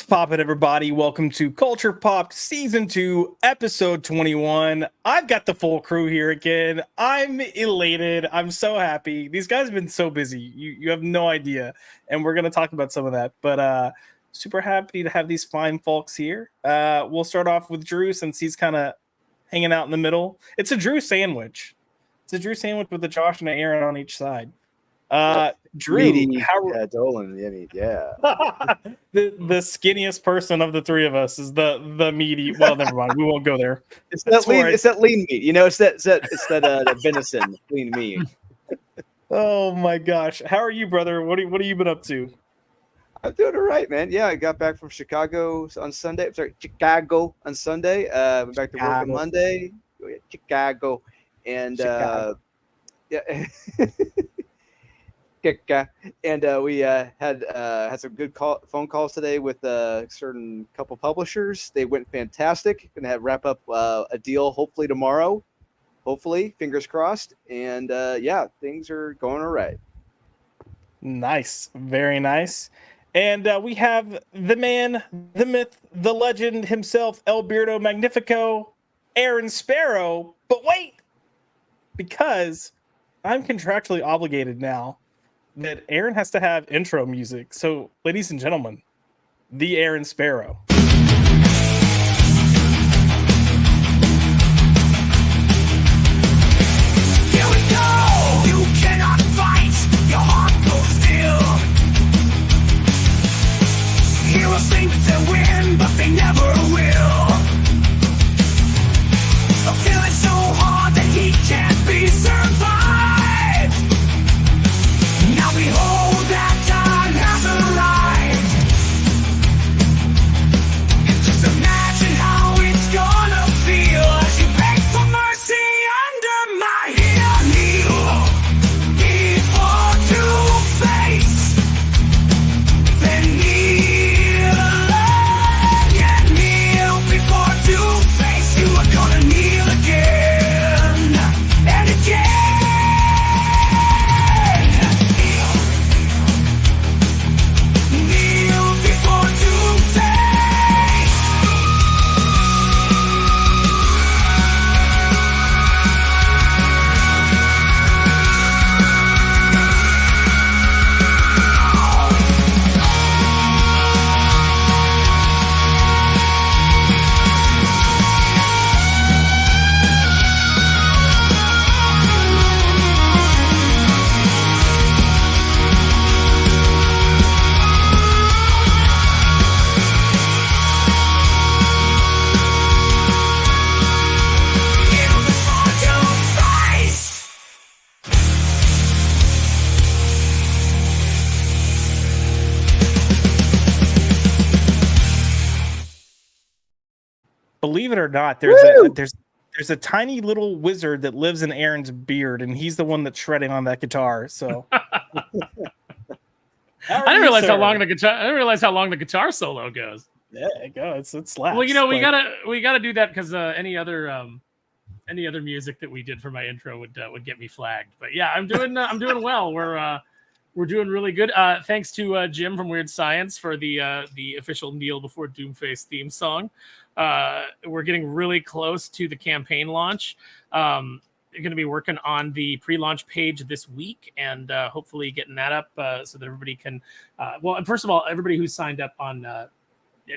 poppin', everybody? Welcome to Culture Popped Season 2, Episode 21. I've got the full crew here again. I'm elated. I'm so happy. These guys have been so busy. You have no idea. And we're going to talk about some of that. But super happy to have these fine folks here. We'll start off with Drew since he's kind of hanging out in the middle. It's a Drew sandwich. It's a Drew sandwich with a Josh and an Aaron on each side. Drew, Dolan, yeah. the skinniest person of the three of us is the meaty. Well, never mind. We won't go there. It's that lean. It's that lean meat. You know, it's that venison lean meat. Oh my gosh, how are you, brother? What have you been up to? I'm doing all right, man. Yeah, I got back from Chicago on Sunday. Chicago on Sunday. Went back to work on Monday. Chicago, and yeah. And we had some good phone calls today with a certain couple publishers. They went fantastic. Gonna wrap up a deal hopefully tomorrow. Hopefully, fingers crossed. And yeah, things are going all right. Nice, very nice. And we have the man, the myth, the legend himself, El Beardo Magnifico, Aaron Sparrow. But wait, because I'm contractually obligated now that Aaron has to have intro music. So, ladies and gentlemen, the Aaron Sparrow. Here we go! You cannot fight! Your heart goes still! Heroes think they win, but they never will! A feeling so hard that he can't be survived! Now behold, that time has arrived. Just imagine how it's gonna feel as you beg for mercy under my heel. Kneel before Two-Face, then kneel again. Kneel before Two-Face. You are gonna kneel again and again. Believe it or not, there's a tiny little wizard that lives in Aaron's beard, and he's the one that's shredding on that guitar. So I didn't realize how long the guitar solo goes. Yeah, it goes. It slaps. Well, you know, we gotta do that because any other music that we did for my intro would get me flagged. But yeah, I'm doing well. We're doing really good. Thanks to Jim from Weird Science for the official Kneel Before Doomface theme song. We're getting really close to the campaign launch. Going to be working on the pre-launch page this week and hopefully getting that up so that everybody can. Well, and first of all, everybody who's signed up on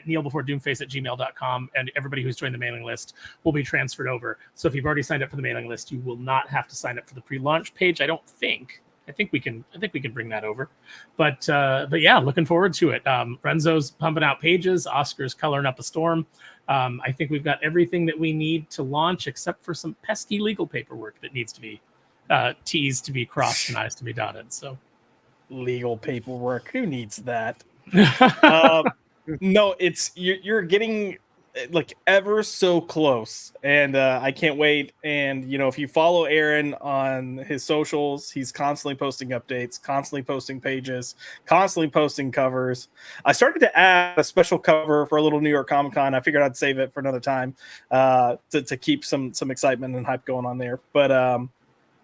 kneelbeforedoomface@gmail.com and everybody who's joined the mailing list will be transferred over. So if you've already signed up for the mailing list, you will not have to sign up for the pre-launch page. I don't think. I think we can bring that over, but yeah, looking forward to it. Renzo's pumping out pages. Oscar's coloring up a storm. I think we've got everything that we need to launch, except for some pesky legal paperwork that needs to be T's to be crossed and I's to be dotted. So, legal paperwork. Who needs that? No, you're getting like ever so close, and I can't wait. And you know, if you follow Aaron on his socials, he's constantly posting updates, constantly posting pages, constantly posting covers. I started to add a special cover for a little New York Comic Con. I figured I'd save it for another time to keep some excitement and hype going on there. But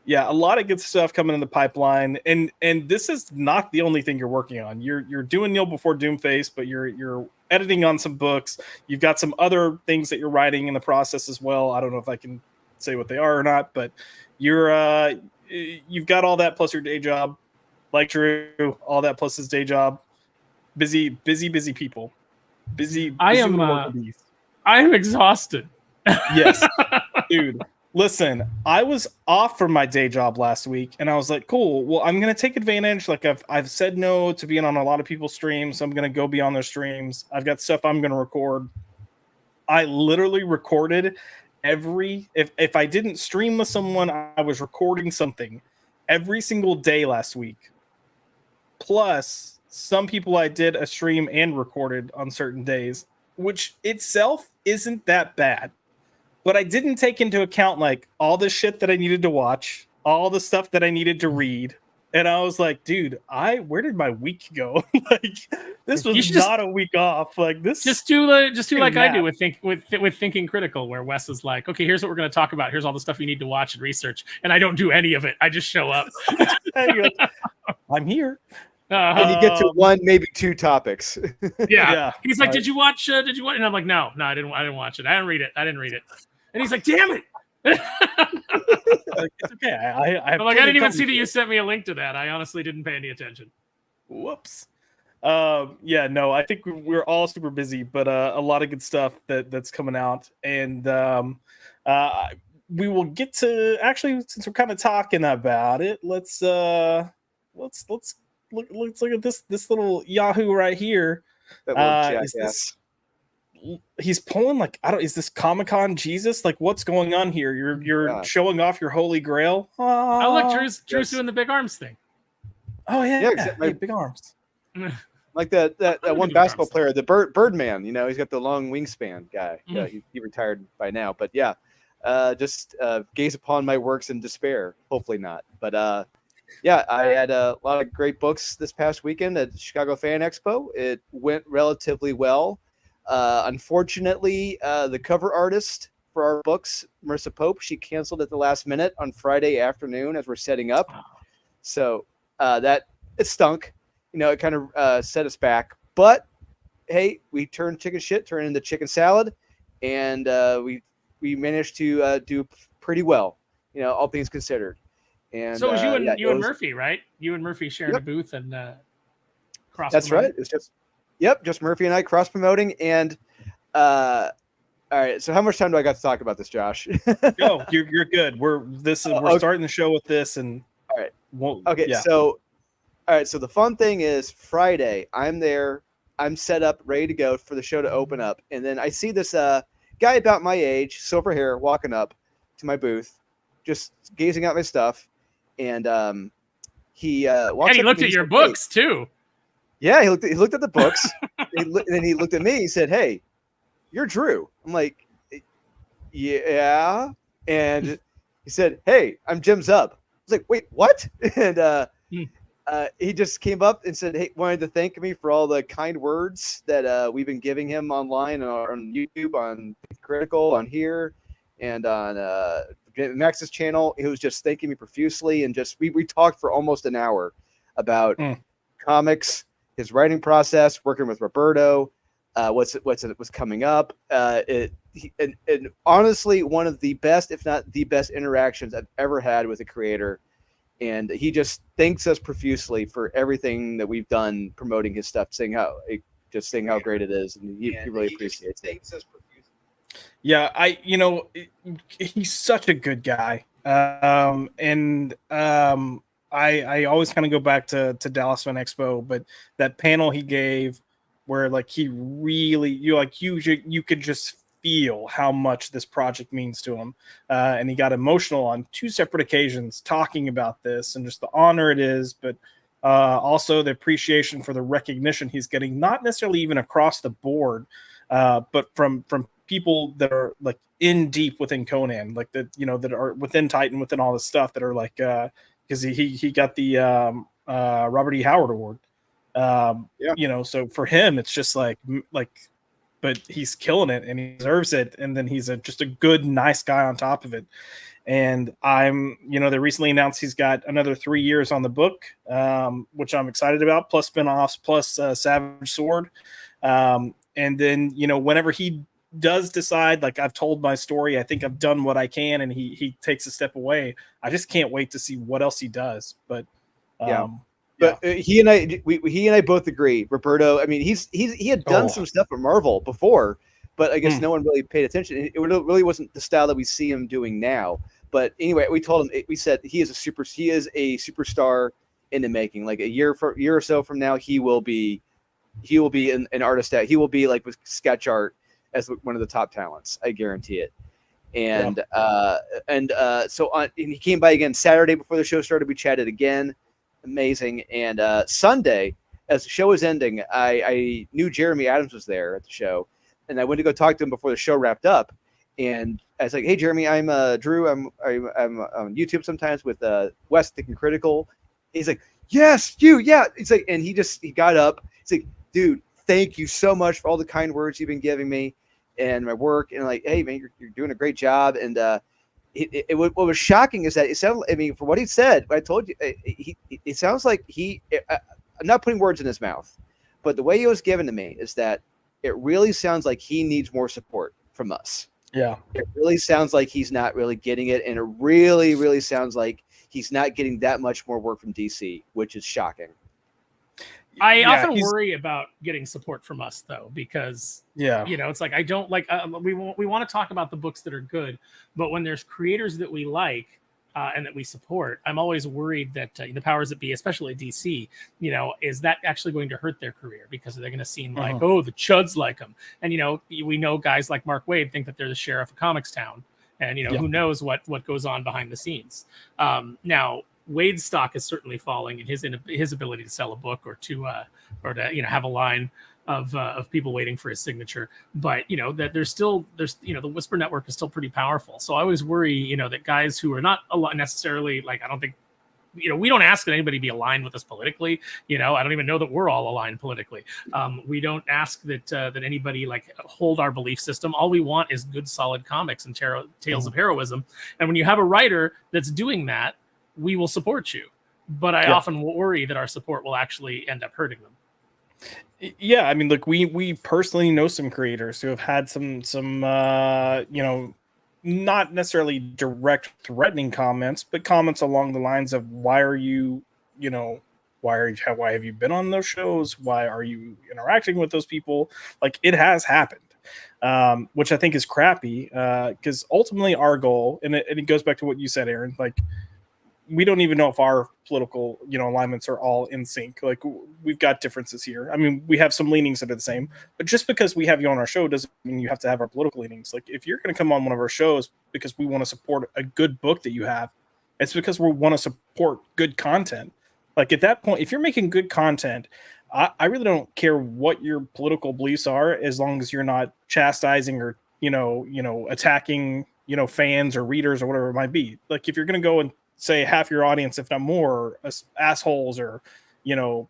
yeah, a lot of good stuff coming in the pipeline, and this is not the only thing you're working on. You're doing Kneel Before Doomface, but you're editing on some books. You've got some other things that you're writing in the process as well. I don't know if I can say what they are or not, but you've got all that plus your day job, like Drew, all that plus his day job. Busy people. Busy. I am exhausted. Yes, dude. Listen, I was off from my day job last week, and I was like, "Cool. Well, I'm gonna take advantage. Like I've said no to being on a lot of people's streams, so I'm gonna go be on their streams. I've got stuff I'm gonna record. I literally recorded if I didn't stream with someone, I was recording something every single day last week. Plus, some people I did a stream and recorded on certain days, which itself isn't that bad. But I didn't take into account like all the shit that I needed to watch, all the stuff that I needed to read. And I was like, dude, where did my week go? Like this was not a week off. Like this just do like I do with Thinking Critical, where Wes is like, okay, here's what we're gonna talk about. Here's all the stuff you need to watch and research. And I don't do any of it. I just show up. I'm here. And you get to one, maybe two topics. Yeah. He's like, did you watch? And I'm like, no, I didn't watch it. I didn't read it. And he's like, damn it. It's okay. I'm like, I didn't even see that you sent me a link to that. I honestly didn't pay any attention. Whoops. Yeah, no, I think we're all super busy, but a lot of good stuff that's coming out, and we will get to actually, since we're kind of talking about it, let's look at this little Yahoo right here. He's pulling like, is this Comic-Con Jesus? Like, what's going on here? You're showing off your holy grail. Oh, look, Drew's doing the big arms thing. Oh yeah, big arms. Like that one basketball player, the Birdman. You know, he's got the long wingspan guy. Yeah, he retired by now, but yeah, just gaze upon my works in despair. Hopefully not, but yeah, I had a lot of great books this past weekend at Chicago Fan Expo. It went relatively well. Unfortunately, the cover artist for our books, Marissa Pope, she canceled at the last minute on Friday afternoon as we're setting up. So that it stunk. You know, it kind of set us back. But hey, we turned turned into chicken salad, and we managed to do pretty well. You know, all things considered. And so it was you and Murphy, right? You and Murphy sharing a booth and cross. That's right. It's just Murphy and I cross promoting. And all right. So how much time do I got to talk about this, Josh? No, you're good. We're starting the show with this, and all right. Okay. Yeah. So all right. So the fun thing is Friday. I'm there. I'm set up, ready to go for the show to open up, and then I see this guy about my age, silver hair, walking up to my booth, just gazing at my stuff. And he walks and he looked at your books too. Yeah, he looked at the books. And then he looked at me. He said, "Hey, you're Drew." I'm like, "Yeah." And he said, "Hey, I'm Jim Zub." I was like, "Wait, what?" And he just came up and said, "Hey, wanted to thank me for all the kind words that we've been giving him online on YouTube, on Critical, on here, and on Max's channel." He was just thanking me profusely, and just we talked for almost an hour about comics, his writing process, working with Roberto, what's coming up. And honestly, one of the best, if not the best, interactions I've ever had with a creator. And he just thanks us profusely for everything that we've done promoting his stuff, saying how great it is, and he really appreciates it. Thanks us profusely. Yeah, he's such a good guy. I always kind of go back to Dallas Fan Expo, but that panel he gave where like he really, you could just feel how much this project means to him. And he got emotional on 2 separate occasions talking about this and just the honor it is, but also the appreciation for the recognition he's getting, not necessarily even across the board, but from people that are like in deep within Conan, like that, that are within Titan, within all this stuff that are like, because he got the Robert E. Howard Award. So for him, it's just like, but he's killing it and he deserves it. And then he's just a good, nice guy on top of it. And they recently announced he's got another 3 years on the book, which I'm excited about, plus spinoffs, plus Savage Sword. And then, you know, whenever he does decide, like, I've told my story, I think I've done what I can, and he takes a step away, I just can't wait to see what else he does. But But he and I both agree. Roberto, I mean, he had done some stuff at Marvel before, but I guess no one really paid attention. It really wasn't the style that we see him doing now. But anyway, we told him, we said he is a superstar in the making. Like a year or so from now, he will be an artist that he will be like with sketch art as one of the top talents. I guarantee it. And so he came by again Saturday before the show started. We chatted again. Amazing. And Sunday, as the show was ending, I knew Jeremy Adams was there at the show, and I went to go talk to him before the show wrapped up. And I was like, "Hey, Jeremy, I'm Drew. I'm on YouTube sometimes with West Thinking Critical." He's like, "Yes, you, yeah." It's like, and he got up. He's like, "Dude, thank you so much for all the kind words you've been giving me and my work." And like, "Hey, man, you're doing a great job." And what was shocking is that it sounded, I mean, for what he said, I told you, it sounds like I'm not putting words in his mouth, but the way it was given to me is that it really sounds like he needs more support from us. Yeah. It really sounds like he's not really getting it. And it really, really sounds like he's not getting that much more work from DC, which is shocking. I often worry about getting support from us, though, because you know, it's like I don't like we want to talk about the books that are good, but when there's creators that we like and that we support, I'm always worried that the powers that be, especially DC, you know, is that actually going to hurt their career because they're going to seem like, oh, the chuds like them, and you know, we know guys like Mark Waid think that they're the sheriff of Comics Town, and you know, who knows what goes on behind the scenes. Now, Wade's stock is certainly falling, and his ability to sell a book or to you know, have a line of people waiting for his signature. But you know that there's you know, the Whisper Network is still pretty powerful. So I always worry, you know, that guys who are not necessarily, like, I don't think, you know, we don't ask that anybody be aligned with us politically. You know, I don't even know that we're all aligned politically. We don't ask that anybody like hold our belief system. All we want is good, solid comics and tales of heroism. And when you have a writer that's doing that, we will support you, but I often worry that our support will actually end up hurting them. Yeah, I mean, look, we personally know some creators who have had some you know, not necessarily direct threatening comments, but comments along the lines of, why have you been on those shows? Why are you interacting with those people? Like, it has happened, which I think is crappy, because ultimately our goal, and it goes back to what you said, Aaron, like, we don't even know if our political, you know, alignments are all in sync. Like, we've got differences here. I mean, we have some leanings that are the same, but just because we have you on our show doesn't mean you have to have our political leanings. Like, if you're going to come on one of our shows because we want to support a good book that you have, it's because we want to support good content. Like, at that point, if you're making good content, I really don't care what your political beliefs are, as long as you're not chastising or, you know, attacking, you know, fans or readers or whatever it might be. Like, if you're going to go and say half your audience, if not more, assholes or, you know,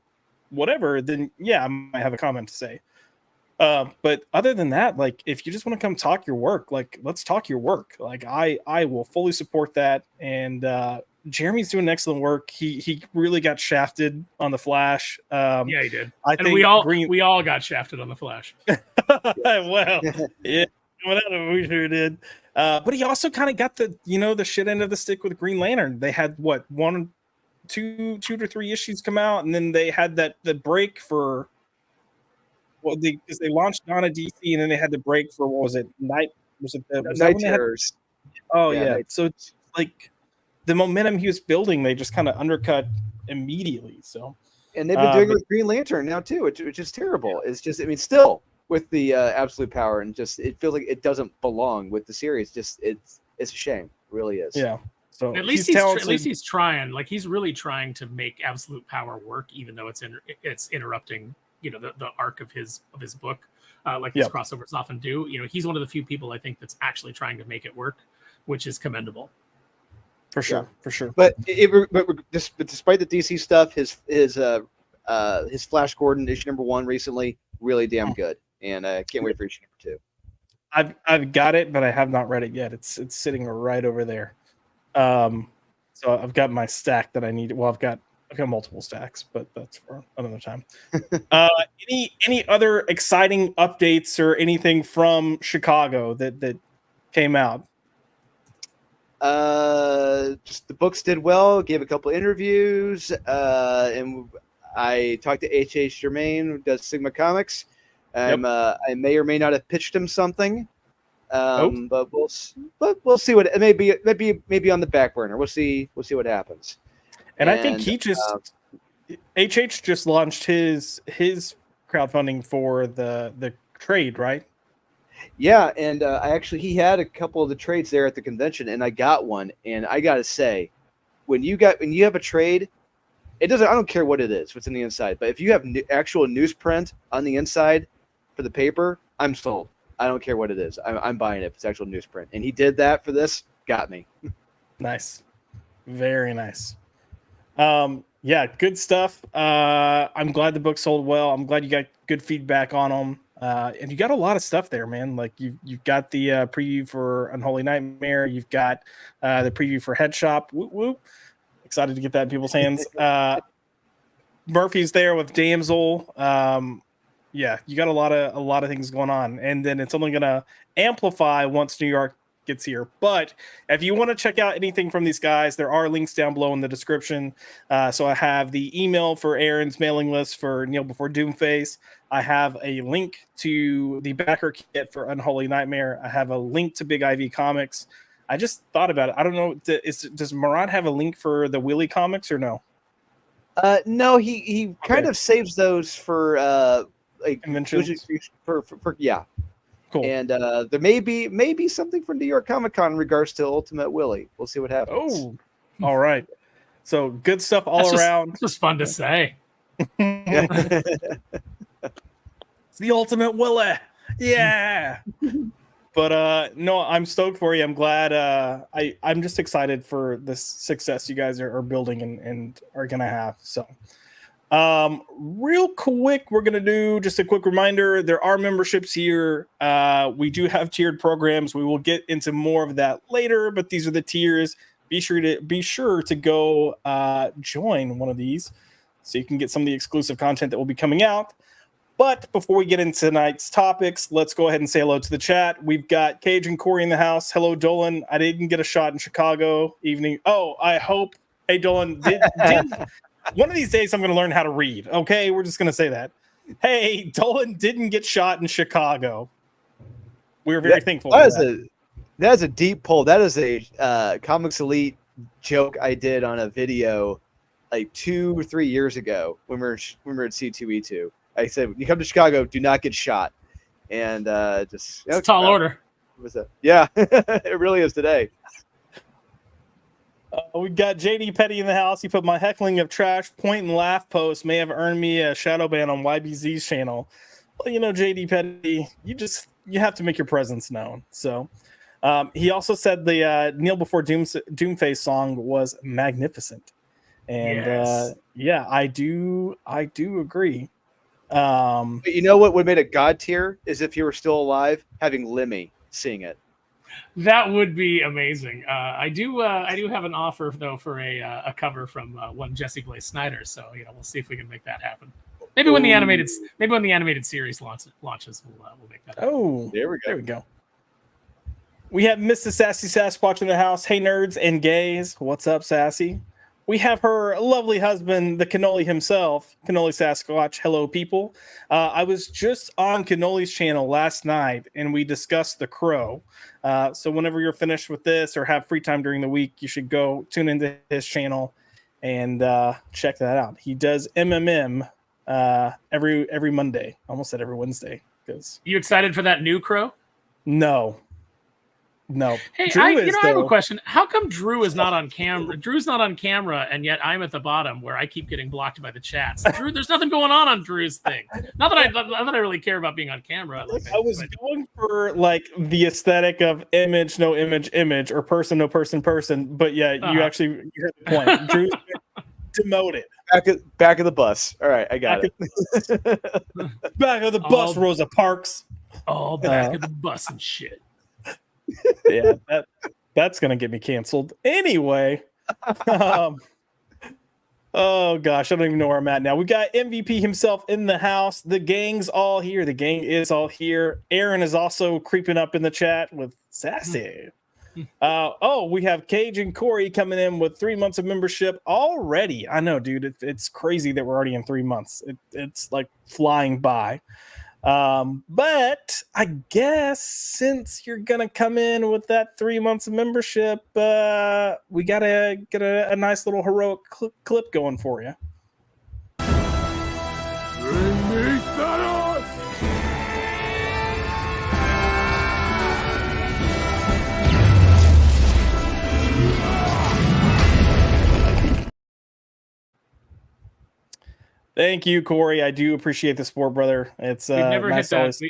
whatever, then yeah, I might have a comment to say. But other than that, like, if you just want to come talk your work, like, let's talk your work. Like, I will fully support that. And Jeremy's doing excellent work. He really got shafted on the Flash. Yeah, he did. And we all got shafted on the Flash. Well, yeah, whatever, we sure did. But he also kind of got the, you know, the shit end of the stick with Green Lantern. They had what, 2 to 3 issues come out, and then they had the break for, well, because they launched Donna DC, and then they had the break for, what was it, Night Terrors. Oh yeah. So it's like the momentum he was building, they just kind of undercut immediately. So, and they've been doing it with Green Lantern now too, which is terrible. It's just, I mean, still with the absolute power, and just it feels like it doesn't belong with the series. Just it's a shame, it really is. Yeah. So at least he's trying. Like, he's really trying to make absolute power work, even though it's interrupting, you know, the arc of his book, like these crossovers often do. You know, he's one of the few people I think that's actually trying to make it work, which is commendable. For sure, for sure. But despite the DC stuff, his Flash Gordon issue #1 recently, really damn good, and I can't wait for issue #2. I've got it, but I have not read it yet. It's sitting right over there. So I've got my stack that I need. Well, I've got I've got multiple stacks, but that's for another time. Any other exciting updates or anything from Chicago that came out? Just the books did well. Gave a couple interviews, and I talked to Jaimin, who does Sigma Comics. I may or may not have pitched him something, but we'll see what it may be. Maybe on the back burner. We'll see what happens. And I think he just HH just launched his crowdfunding for the trade, right? Yeah, and he had a couple of the trades there at the convention, and I got one. And I gotta say, when you have a trade, I don't care what it is, what's in the inside, but if you have actual newsprint on the inside for the paper, I'm sold. I don't care what it is. I'm buying it if it's actual newsprint. And he did that for this. Got me. Nice, very nice. Yeah, good stuff. I'm glad the book sold well. I'm glad you got good feedback on them. And you got a lot of stuff there, man. Like you've got the preview for Unholy Nightmare. You've got the preview for Head Shop. Whoop, whoop. Excited to get that in people's hands. Murphy's there with Damsel. Yeah, you got a lot of things going on, and then it's only gonna amplify once New York gets here. But if you want to check out anything from these guys, there are links down below in the description. So I have the email for Aaron's mailing list for Kneel Before Doomface. I have a link to the backer kit for Unholy Nightmare. I have a link to Big Ivy Comics. I just thought about it. I don't know. Does Murad have a link for the Willy comics or no? No, he kind of saves those for like conventions. For yeah. Cool. And there may be something from New York Comic Con in regards to Ultimate Willy. We'll see what happens. Oh, all right. So good stuff all around. It's just fun to say. It's the Ultimate Willy. Yeah. But no, I'm stoked for you. I'm glad. I'm just excited for the success you guys are building and are gonna have. So real quick, we're gonna do just a quick reminder. There are memberships here. We do have tiered programs. We will get into more of that later, but these are the tiers. Be sure to go join one of these so you can get some of the exclusive content that will be coming out. But before we get into tonight's topics, let's go ahead and say hello to the chat. We've got Cajun Corey in the house. Hello, Dolan. I didn't get a shot in Chicago evening. Oh, I hope. Hey, Dolan, did one of these days I'm going to learn how to read. Okay, we're just going to say that. Hey, Dolan didn't get shot in Chicago. We were very thankful for that. That is a deep pull. That is a Comics Elite joke I did on a video like 2 or 3 years ago when we were at C2E2. I said, when you come to Chicago, do not get shot. And just it's a tall order. Was that? Yeah, it really is today. We got JD Petty in the house. He put my heckling of trash point and laugh post may have earned me a shadow ban on YBZ's channel. Well, JD Petty, you have to make your presence known. So he also said the Kneel Before Doomface song was magnificent. And yes. I do agree. But you know what would make a god tier is if you were still alive, having Lemmy sing it. That would be amazing. I do have an offer though for a cover from one Jesse Blaze Snyder. So we'll see if we can make that happen. Maybe when the animated series launches, we'll make that happen. Oh, there we go. We have Mrs. Sassy Sasquatch in the house. Hey nerds and gays, what's up, Sassy? We have her lovely husband, the Cannoli himself, Cannoli Sasquatch. Hello, people. I was just on Cannoli's channel last night, and we discussed The Crow. So whenever you're finished with this or have free time during the week, you should go tune into his channel and check that out. He does MMM every Monday. Almost said every Wednesday. You excited for that new Crow? No. Hey, I have a question. How come Drew is not on camera? Drew's not on camera, and yet I'm at the bottom where I keep getting blocked by the chats. Drew, there's nothing going on Drew's thing. Not that I really care about being on camera. I was going for like the aesthetic of image, no image, or person, no person. But yeah, you had the point. Drew's demoted. Back of the bus. All right, I got it. Back of the bus, Rosa Parks. All back of the bus and shit. Yeah, that's gonna get me canceled anyway. Oh gosh, I don't even know where I'm at now. We got MVP himself in the house. The gang's all here. The gang is all here. Aaron is also creeping up in the chat with sassy. We have Cage and Corey coming in with 3 months of membership already. I know, dude. It's crazy that we're already in 3 months. It's like flying by. But I guess since you're gonna come in with that 3 months of membership, we gotta get a nice little heroic clip going for you. Bring me Thanos! Thank you, Corey. I do appreciate the support, brother. It's We've never nice hit that. always...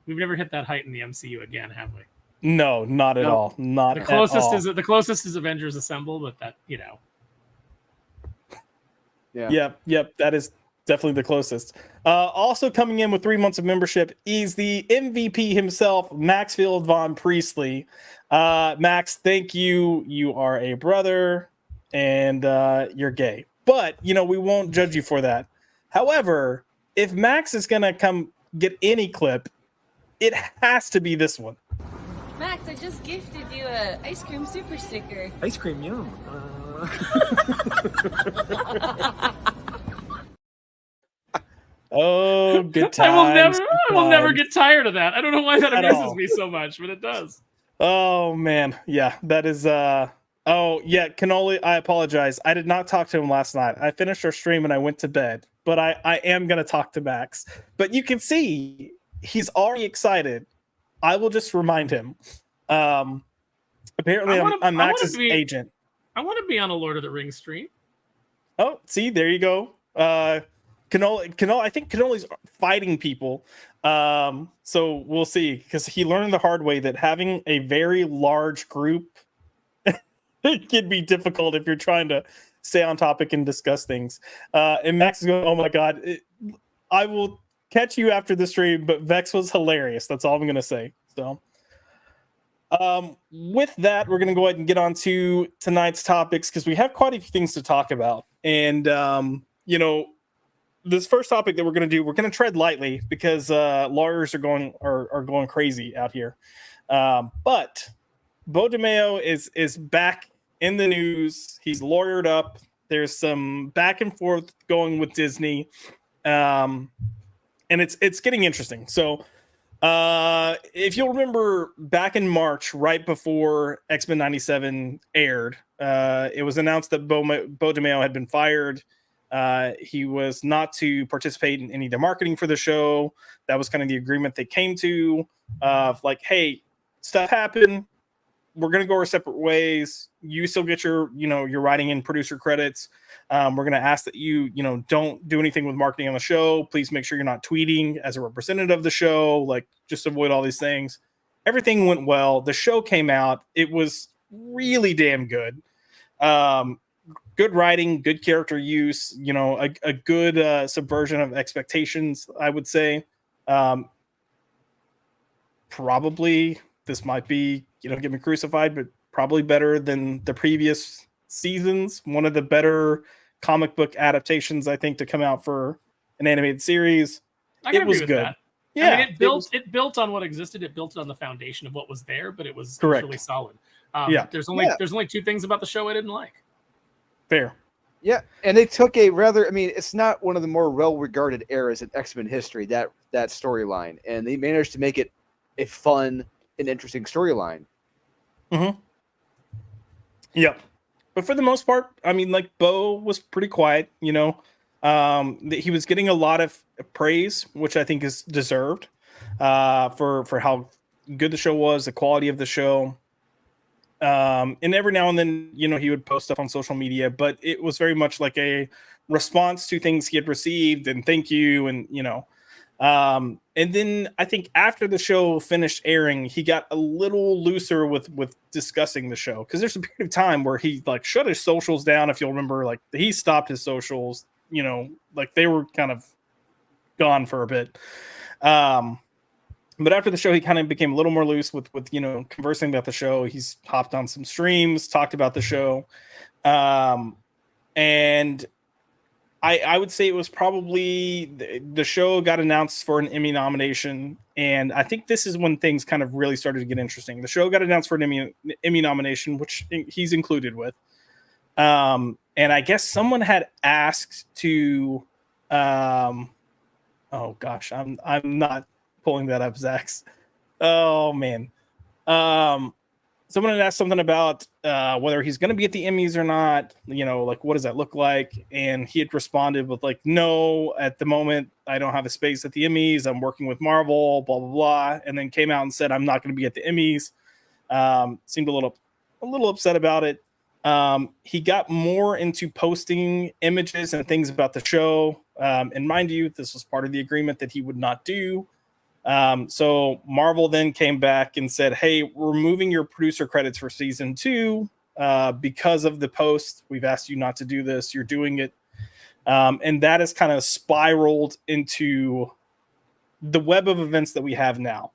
We've never hit that height in the MCU again, have we? No, not at all. Not the closest at all. is the closest is Avengers Assemble, but that Yeah. Yep. That is definitely the closest. Also coming in with 3 months of membership is the MVP himself, Maxfield von Priestley. Max, thank you. You are a brother, and you're gay. But we won't judge you for that. However, if Max is gonna come get any clip, it has to be this one. Max, I just gifted you a ice cream super sticker. Ice cream, yum. Oh, good times. I will never get tired of that. I don't know why that At amuses all. me so much, but it does. Oh man, yeah, that is. Oh yeah, Cannoli. I apologize. I did not talk to him last night. I finished our stream and I went to bed. But I am gonna talk to Max. But you can see he's already excited. I will just remind him. Apparently, I'm Max's agent. I want to be on a Lord of the Rings stream. Oh, see, there you go. Cannoli. I think Cannoli's fighting people. So we'll see, because he learned the hard way that having a very large group it can be difficult if you're trying to stay on topic and discuss things. And Max is going, oh my God, I will catch you after the stream, but Vex was hilarious. That's all I'm going to say. So with that, we're going to go ahead and get on to tonight's topics, because we have quite a few things to talk about. And, this first topic that we're going to do, we're going to tread lightly, because lawyers are going crazy out here. But Beau DeMayo is back in the news. He's lawyered up. There's some back and forth going with Disney, and it's getting interesting. So, if you'll remember, back in March, right before X-Men '97 aired, it was announced that Beau DeMayo had been fired. He was not to participate in any of the marketing for the show. That was kind of the agreement they came to. Like, hey, stuff happened. We're going to go our separate ways. You still get your writing and producer credits. We're going to ask that you don't do anything with marketing on the show. Please make sure you're not tweeting as a representative of the show. Like, just avoid all these things. Everything went well. The show came out. It was really damn good. Good writing, good character use, a good subversion of expectations, I would say. Probably this might be, get me crucified, but probably better than the previous seasons. One of the better comic book adaptations, I think, to come out for an animated series. It was good. That. Yeah, I mean, it built on what existed. It built it on the foundation of what was there, but it was really solid. There's only two things about the show I didn't like. Fair. Yeah, and they took a rather, it's not one of the more well-regarded eras in X-Men history, that storyline, and they managed to make it a fun and interesting storyline. Mm-hmm. Yeah. But for the most part, Beau was pretty quiet, he was getting a lot of praise, which I think is deserved, for how good the show was, the quality of the show. And every now and then, he would post stuff on social media, but it was very much like a response to things he had received and thank you. And, and then I think after the show finished airing, he got a little looser with discussing the show. Cause there's a period of time where he shut his socials down. If you'll remember, he stopped his socials, they were kind of gone for a bit. But after the show, he kind of became a little more loose with conversing about the show. He's hopped on some streams, talked about the show. And I would say it was probably the show got announced for an Emmy nomination, and I think this is when things kind of really started to get interesting. The show got announced for an Emmy nomination, which he's included with. And I guess someone had asked to, oh gosh, I'm not pulling that up, Zaxx. Oh man. Someone had asked something about whether he's going to be at the Emmys or not. You know, like, what does that look like? And he had responded with like, no, at the moment, I don't have a space at the Emmys. I'm working with Marvel, blah, blah, blah. And then came out and said, I'm not going to be at the Emmys. Seemed a little upset about it. He got more into posting images and things about the show. And mind you, this was part of the agreement that he would not do. So Marvel then came back and said, hey, we're removing your producer credits for season 2 because of the post. We've asked you not to do this. You're doing it. And that has kind of spiraled into the web of events that we have now.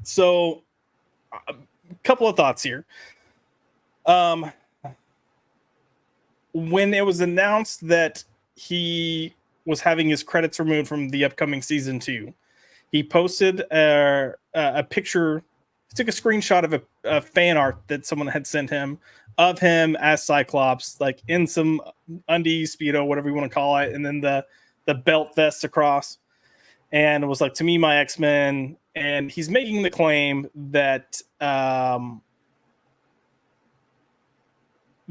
So a couple of thoughts here. When it was announced that he was having his credits removed from the upcoming season 2, he posted a picture. He took a screenshot of a fan art that someone had sent him of him as Cyclops, like in some undies, Speedo, whatever you want to call it, and then the belt vest across, and it was like, to me, my X-Men. And he's making the claim that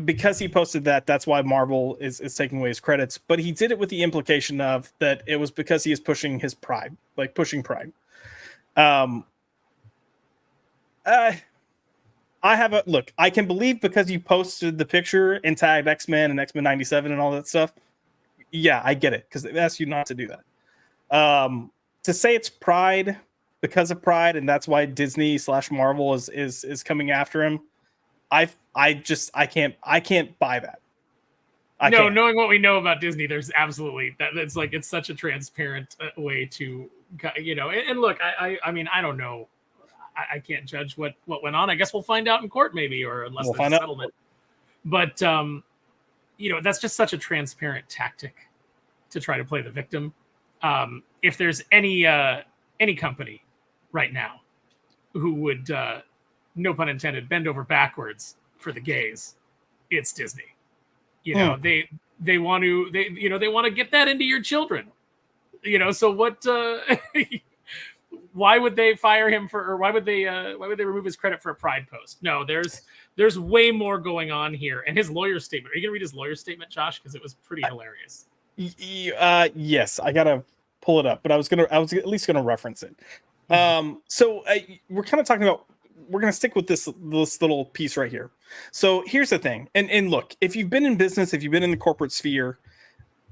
because he posted that, that's why Marvel is taking away his credits. But he did it with the implication of that it was because he is pushing his pride, like pushing pride. I have a look. I can believe because you posted the picture and tagged X-Men and X-Men 97 and all that stuff. Yeah, I get it, because they asked you not to do that. To say it's pride because of pride, and that's why Disney / Marvel is coming after him. I can't buy that. Knowing what we know about Disney, there's absolutely that. It's like, it's such a transparent way to, you know. And look, I mean, I don't know. I can't judge what went on. I guess we'll find out in court, maybe, or unless there's a settlement. But you know, that's just such a transparent tactic to try to play the victim. If there's any company right now who would, no pun intended, bend over backwards for the gays, it's Disney. You know, they want to get that into your children. You know, so what? Why would they fire him for, or why would they remove his credit for a pride post? No, there's way more going on here. And his lawyer statement. Are you gonna read his lawyer statement, Josh? Because it was pretty hilarious. Yes, I gotta pull it up, but I was at least gonna reference it. So we're kind of talking about. We're going to stick with this little piece right here. So here's the thing. And look, if you've been in business, if you've been in the corporate sphere,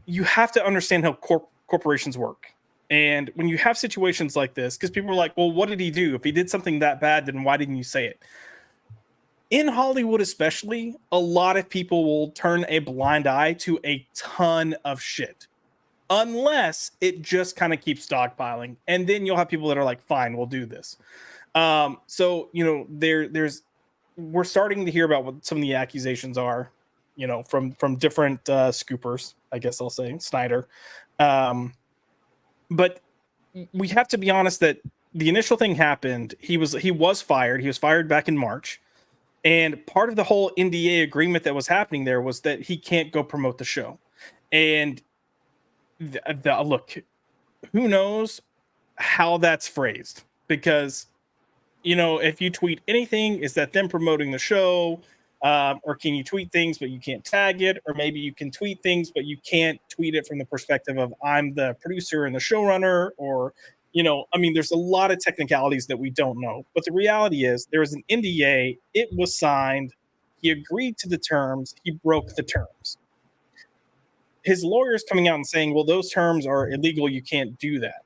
you have to understand how corporations work. And when you have situations like this, because people are like, well, what did he do? If he did something that bad, then why didn't you say it? In Hollywood, especially, a lot of people will turn a blind eye to a ton of shit, unless it just kind of keeps stockpiling. And then you'll have people that are like, fine, we'll do this. So, you know, we're starting to hear about what some of the accusations are, you know, from different scoopers, I guess I'll say, Snyder. But we have to be honest that the initial thing happened. He was fired. He was fired back in March. And part of the whole NDA agreement that was happening there was that he can't go promote the show. And look, who knows how that's phrased, because, you know, if you tweet anything, is that them promoting the show? Or can you tweet things, but you can't tag it? Or maybe you can tweet things, but you can't tweet it from the perspective of I'm the producer and the showrunner, or, you know, I mean, there's a lot of technicalities that we don't know. But the reality is there was an NDA. It was signed. He agreed to the terms. He broke the terms. His lawyer's coming out and saying, well, those terms are illegal. You can't do that.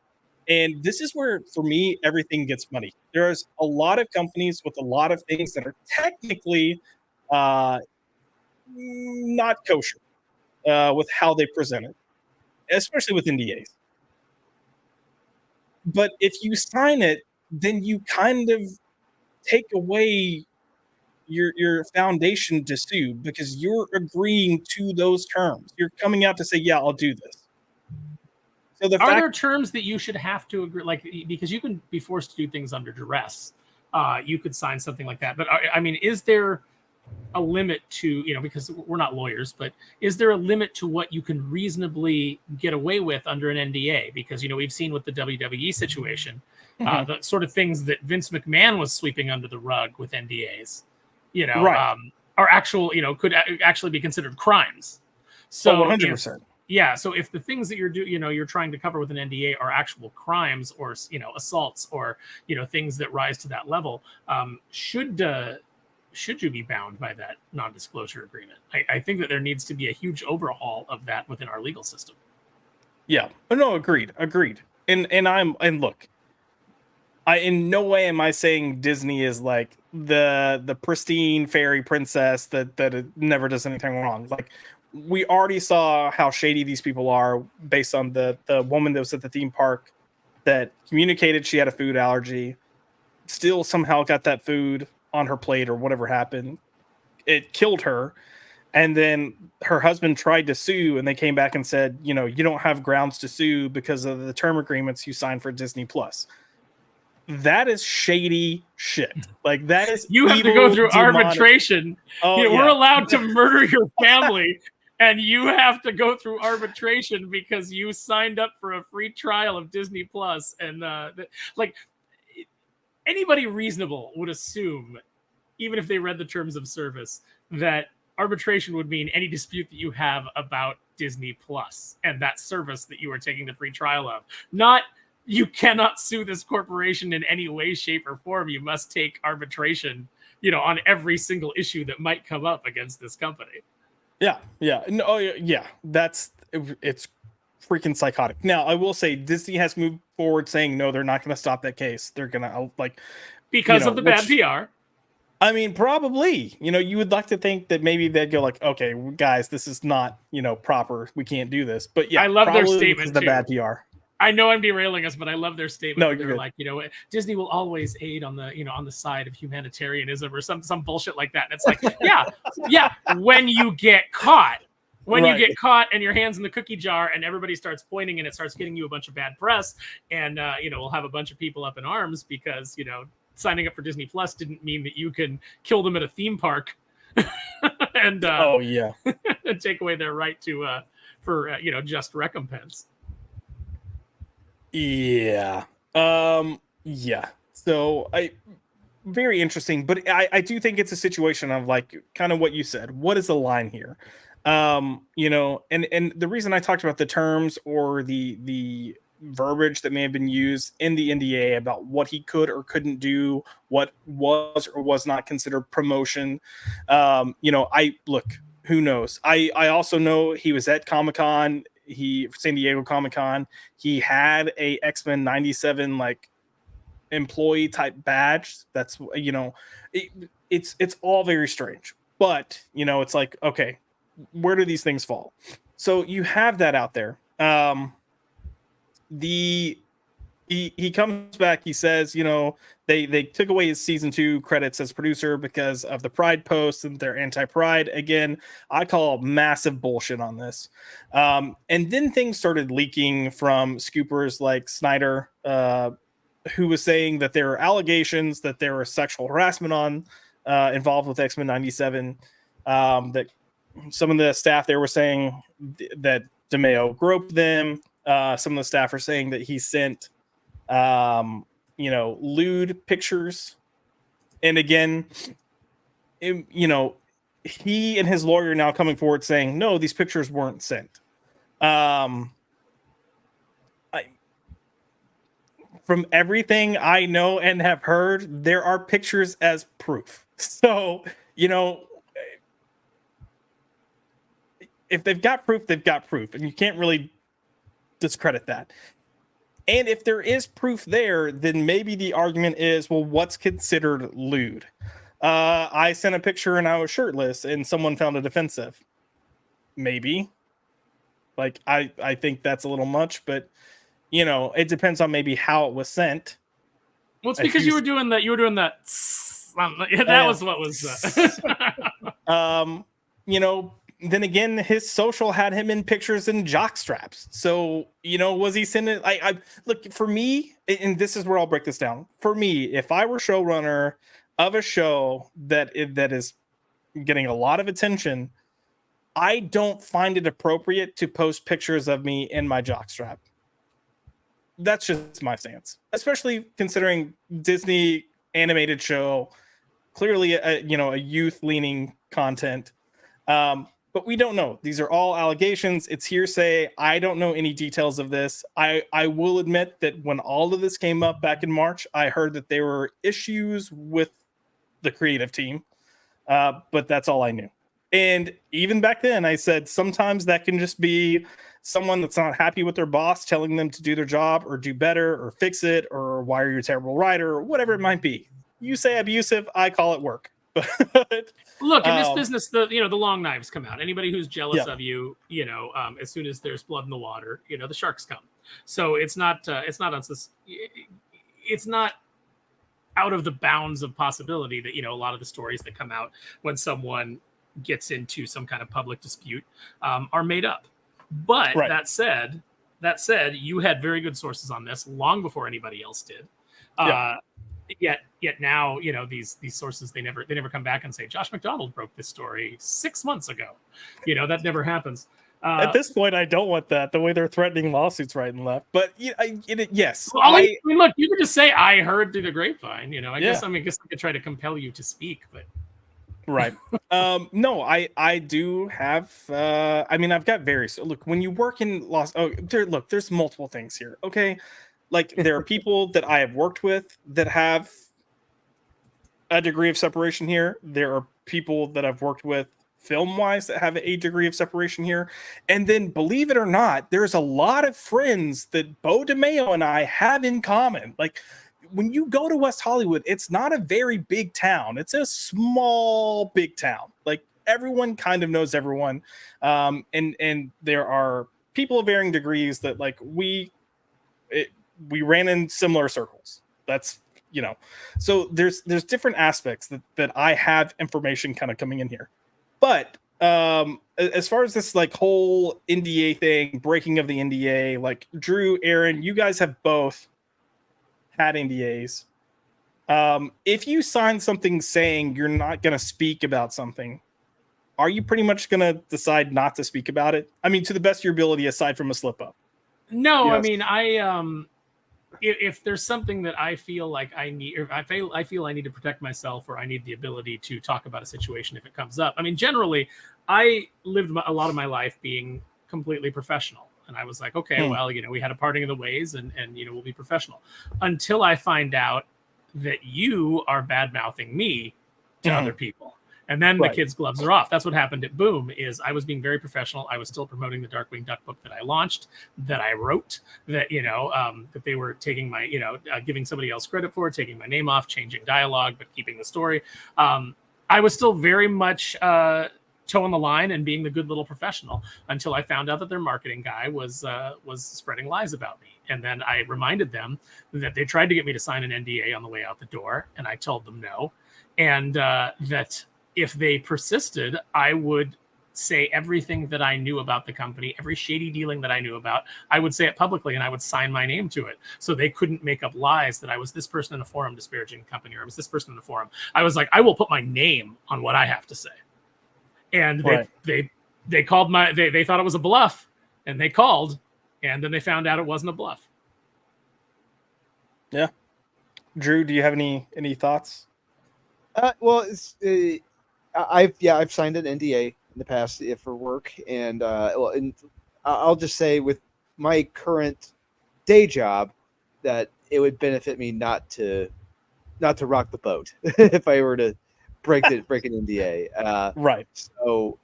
And this is where, for me, everything gets muddy. There's a lot of companies with a lot of things that are technically not kosher with how they present it, especially with NDAs. But if you sign it, then you kind of take away your foundation to sue because you're agreeing to those terms. You're coming out to say, yeah, I'll do this. So are there terms that you should have to agree, like, because you can be forced to do things under duress? You could sign something like that. But I mean, is there a limit to, because we're not lawyers, but is there a limit to what you can reasonably get away with under an NDA? Because, we've seen with the WWE situation, the sort of things that Vince McMahon was sweeping under the rug with NDAs, Right. are actual, could actually be considered crimes. So 100%. Yeah, so if the things that you're trying to cover with an NDA are actual crimes or assaults or things that rise to that level, should you be bound by that non-disclosure agreement? I think that there needs to be a huge overhaul of that within our legal system. Yeah, no, agreed. And look, in no way am I saying Disney is like the pristine fairy princess that never does anything wrong. Like, we already saw how shady these people are based on the woman that was at the theme park that communicated she had a food allergy, still somehow got that food on her plate or whatever happened. It killed her. And then her husband tried to sue and they came back and said, you don't have grounds to sue because of the term agreements you signed for Disney Plus. That is shady shit. Like, that is you have to go through arbitration. We're allowed to murder your family. And you have to go through arbitration because you signed up for a free trial of Disney Plus. And anybody reasonable would assume, even if they read the terms of service, that arbitration would mean any dispute that you have about Disney Plus and that service that you are taking the free trial of. Not, you cannot sue this corporation in any way, shape, or form. You must take arbitration, on every single issue that might come up against this company. Yeah. No, yeah. It's freaking psychotic. Now, I will say Disney has moved forward saying, no, they're not going to stop that case. They're going to because of the bad PR. I mean, probably, you would like to think that maybe they'd go like, okay, guys, this is not, proper. We can't do this. But yeah, I love their statement. The bad PR. I know I'm derailing us, but I love their statement. No, they're like, Disney will always aid on the side of humanitarianism or some bullshit like that. And it's like, yeah. When you get caught, you get caught and your hand's in the cookie jar and everybody starts pointing and it starts getting you a bunch of bad press, and we'll have a bunch of people up in arms because signing up for Disney Plus didn't mean that you can kill them at a theme park and and take away their right to for just recompense. Yeah. Yeah. So very interesting, but I do think it's a situation of like kind of what you said. What is the line here? And the reason I talked about the terms or the verbiage that may have been used in the NDA about what he could or couldn't do, what was or was not considered promotion. Who knows? I also know he was at Comic-Con. San Diego Comic-Con, he had a X-Men 97 like employee type badge. That's it's all very strange. But it's like, okay, where do these things fall? So you have that out there. He comes back, he says, they took away his season 2 credits as producer because of the Pride posts and they're anti-Pride. Again, I call massive bullshit on this. And then things started leaking from scoopers like Snyder, who was saying that there were allegations that there was sexual harassment involved with X-Men 97. That some of the staff there were saying that DeMayo groped them. Some of the staff are saying that he sent lewd pictures. And again, he and his lawyer now coming forward saying, no, these pictures weren't sent. From everything I know and have heard, there are pictures as proof. So, if they've got proof, they've got proof. And you can't really discredit that. And if there is proof there, then maybe the argument is, well, what's considered lewd? I sent a picture and I was shirtless and someone found it offensive. Maybe. Like, I think that's a little much, but it depends on maybe how it was sent. Well, it's because you were doing that that was what was. You know, then again, his social had him in pictures in jock straps. So, you know, was he sending? I look, for me, and this is where I'll break this down. For me, if I were showrunner of a show that is getting a lot of attention, I don't find it appropriate to post pictures of me in my jockstrap. That's just my stance, especially considering Disney animated show, clearly a youth leaning content. But we don't know. These are all allegations. It's hearsay. I don't know any details of this. I will admit that when all of this came up back in March, I heard that there were issues with the creative team, but that's all I knew. And even back then, I said sometimes that can just be someone that's not happy with their boss telling them to do their job or do better or fix it or why are you a terrible writer or whatever it might be. You say abusive, I call it work. But look, in this business, the long knives come out. Anybody who's jealous of you, as soon as there's blood in the water, the sharks come. So it's not out of the bounds of possibility that a lot of the stories that come out when someone gets into some kind of public dispute are made up. But that said, you had very good sources on this long before anybody else did. Yet now, these sources, they never come back and say Josh McDonald broke this story 6 months ago. That never happens. At this point, I don't want that. The way they're threatening lawsuits right and left. But yes, well, look, you could just say I heard through the grapevine. I guess I could try to compel you to speak, but. Right. No, I do have. I've got various. Look, when you work in there's multiple things here. Okay, like there are people that I have worked with that have a degree of separation here. There are people that I've worked with film-wise that have a degree of separation here, and then believe it or not, there's a lot of friends that Beau DeMayo and I have in common. Like, when you go to West Hollywood, it's not a very big town. It's a small, big town. Like, everyone kind of knows everyone. And there are people of varying degrees that we ran in similar circles. That's, so there's different aspects that I have information kind of coming in here. But as far as this whole NDA thing, breaking of the NDA, Drew, Aaron, you guys have both had NDAs. If you sign something saying you're not going to speak about something, are you pretty much going to decide not to speak about it? I mean, to the best of your ability, aside from a slip up. No, yes. If there's something that I feel like I need, or I feel I need to protect myself, or I need the ability to talk about a situation if it comes up. Generally, I lived a lot of my life being completely professional. And I was like, okay, well, we had a parting of the ways and we'll be professional, until I find out that you are bad-mouthing me to other people. And then the kids' gloves are off. That's what happened at Boom. Is I was being very professional. I was still promoting the Darkwing Duck book that I launched, that I wrote, that, that they were taking my, giving somebody else credit for, taking my name off, changing dialogue, but keeping the story. I was still very much toeing the line and being the good little professional, until I found out that their marketing guy was spreading lies about me. And then I reminded them that they tried to get me to sign an NDA on the way out the door, and I told them no. And that if they persisted, I would say everything that I knew about the company, every shady dealing that I knew about, I would say it publicly, and I would sign my name to it. So they couldn't make up lies that I was this person in a forum disparaging the company, or I was this person in the forum. I was like, I will put my name on what I have to say. And they called they thought it was a bluff, and they called, and then they found out it wasn't a bluff. Yeah. Drew, do you have any thoughts? Well, I've signed an NDA in the past for work, and I'll just say with my current day job that it would benefit me not to rock the boat if I were to break an NDA. Right. So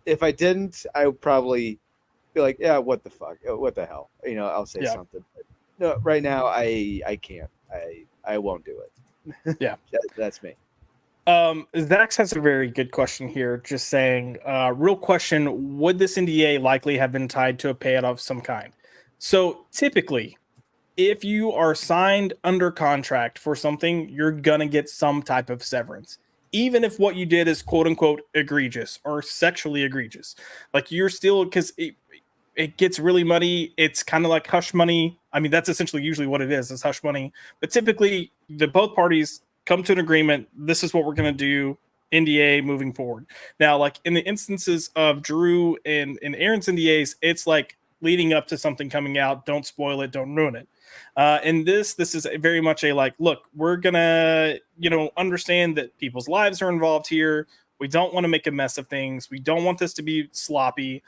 if I didn't, I would probably be like, yeah, what the fuck, what the hell, I'll say something. But no, right now I can't. I won't do it. Yeah, that's me. Zaxx has a very good question here, just saying, real question, would this NDA likely have been tied to a payout of some kind? So typically, if you are signed under contract for something, you're going to get some type of severance. Even if what you did is quote unquote egregious or sexually egregious, like you're still, because it gets really muddy. It's kind of like hush money. I mean, that's essentially usually what it is hush money. But typically, both parties come to an agreement. This is what we're going to do. NDA moving forward. Now, like in the instances of Drew and Aaron's NDAs, it's like leading up to something coming out. Don't spoil it. Don't ruin it. And this is very much a like, look, we're gonna, understand that people's lives are involved here. We don't want to make a mess of things. We don't want this to be sloppy.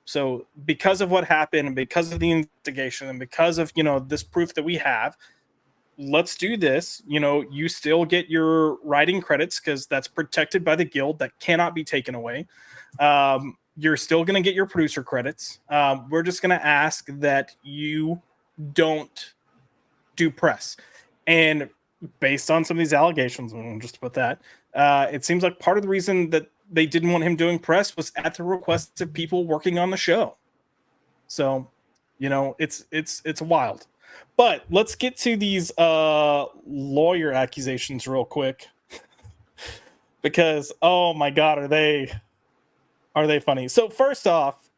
So because of what happened and because of the investigation and because of, this proof that we have, let's do this. You still get your writing credits because that's protected by the guild. That cannot be taken away. You're still going to get your producer credits. We're just going to ask that you don't do press. And based on some of these allegations, just to put that, it seems like part of the reason that they didn't want him doing press was at the request of people working on the show. So, it's wild. But let's get to these lawyer accusations real quick. Because, oh my God, are they funny? So first off,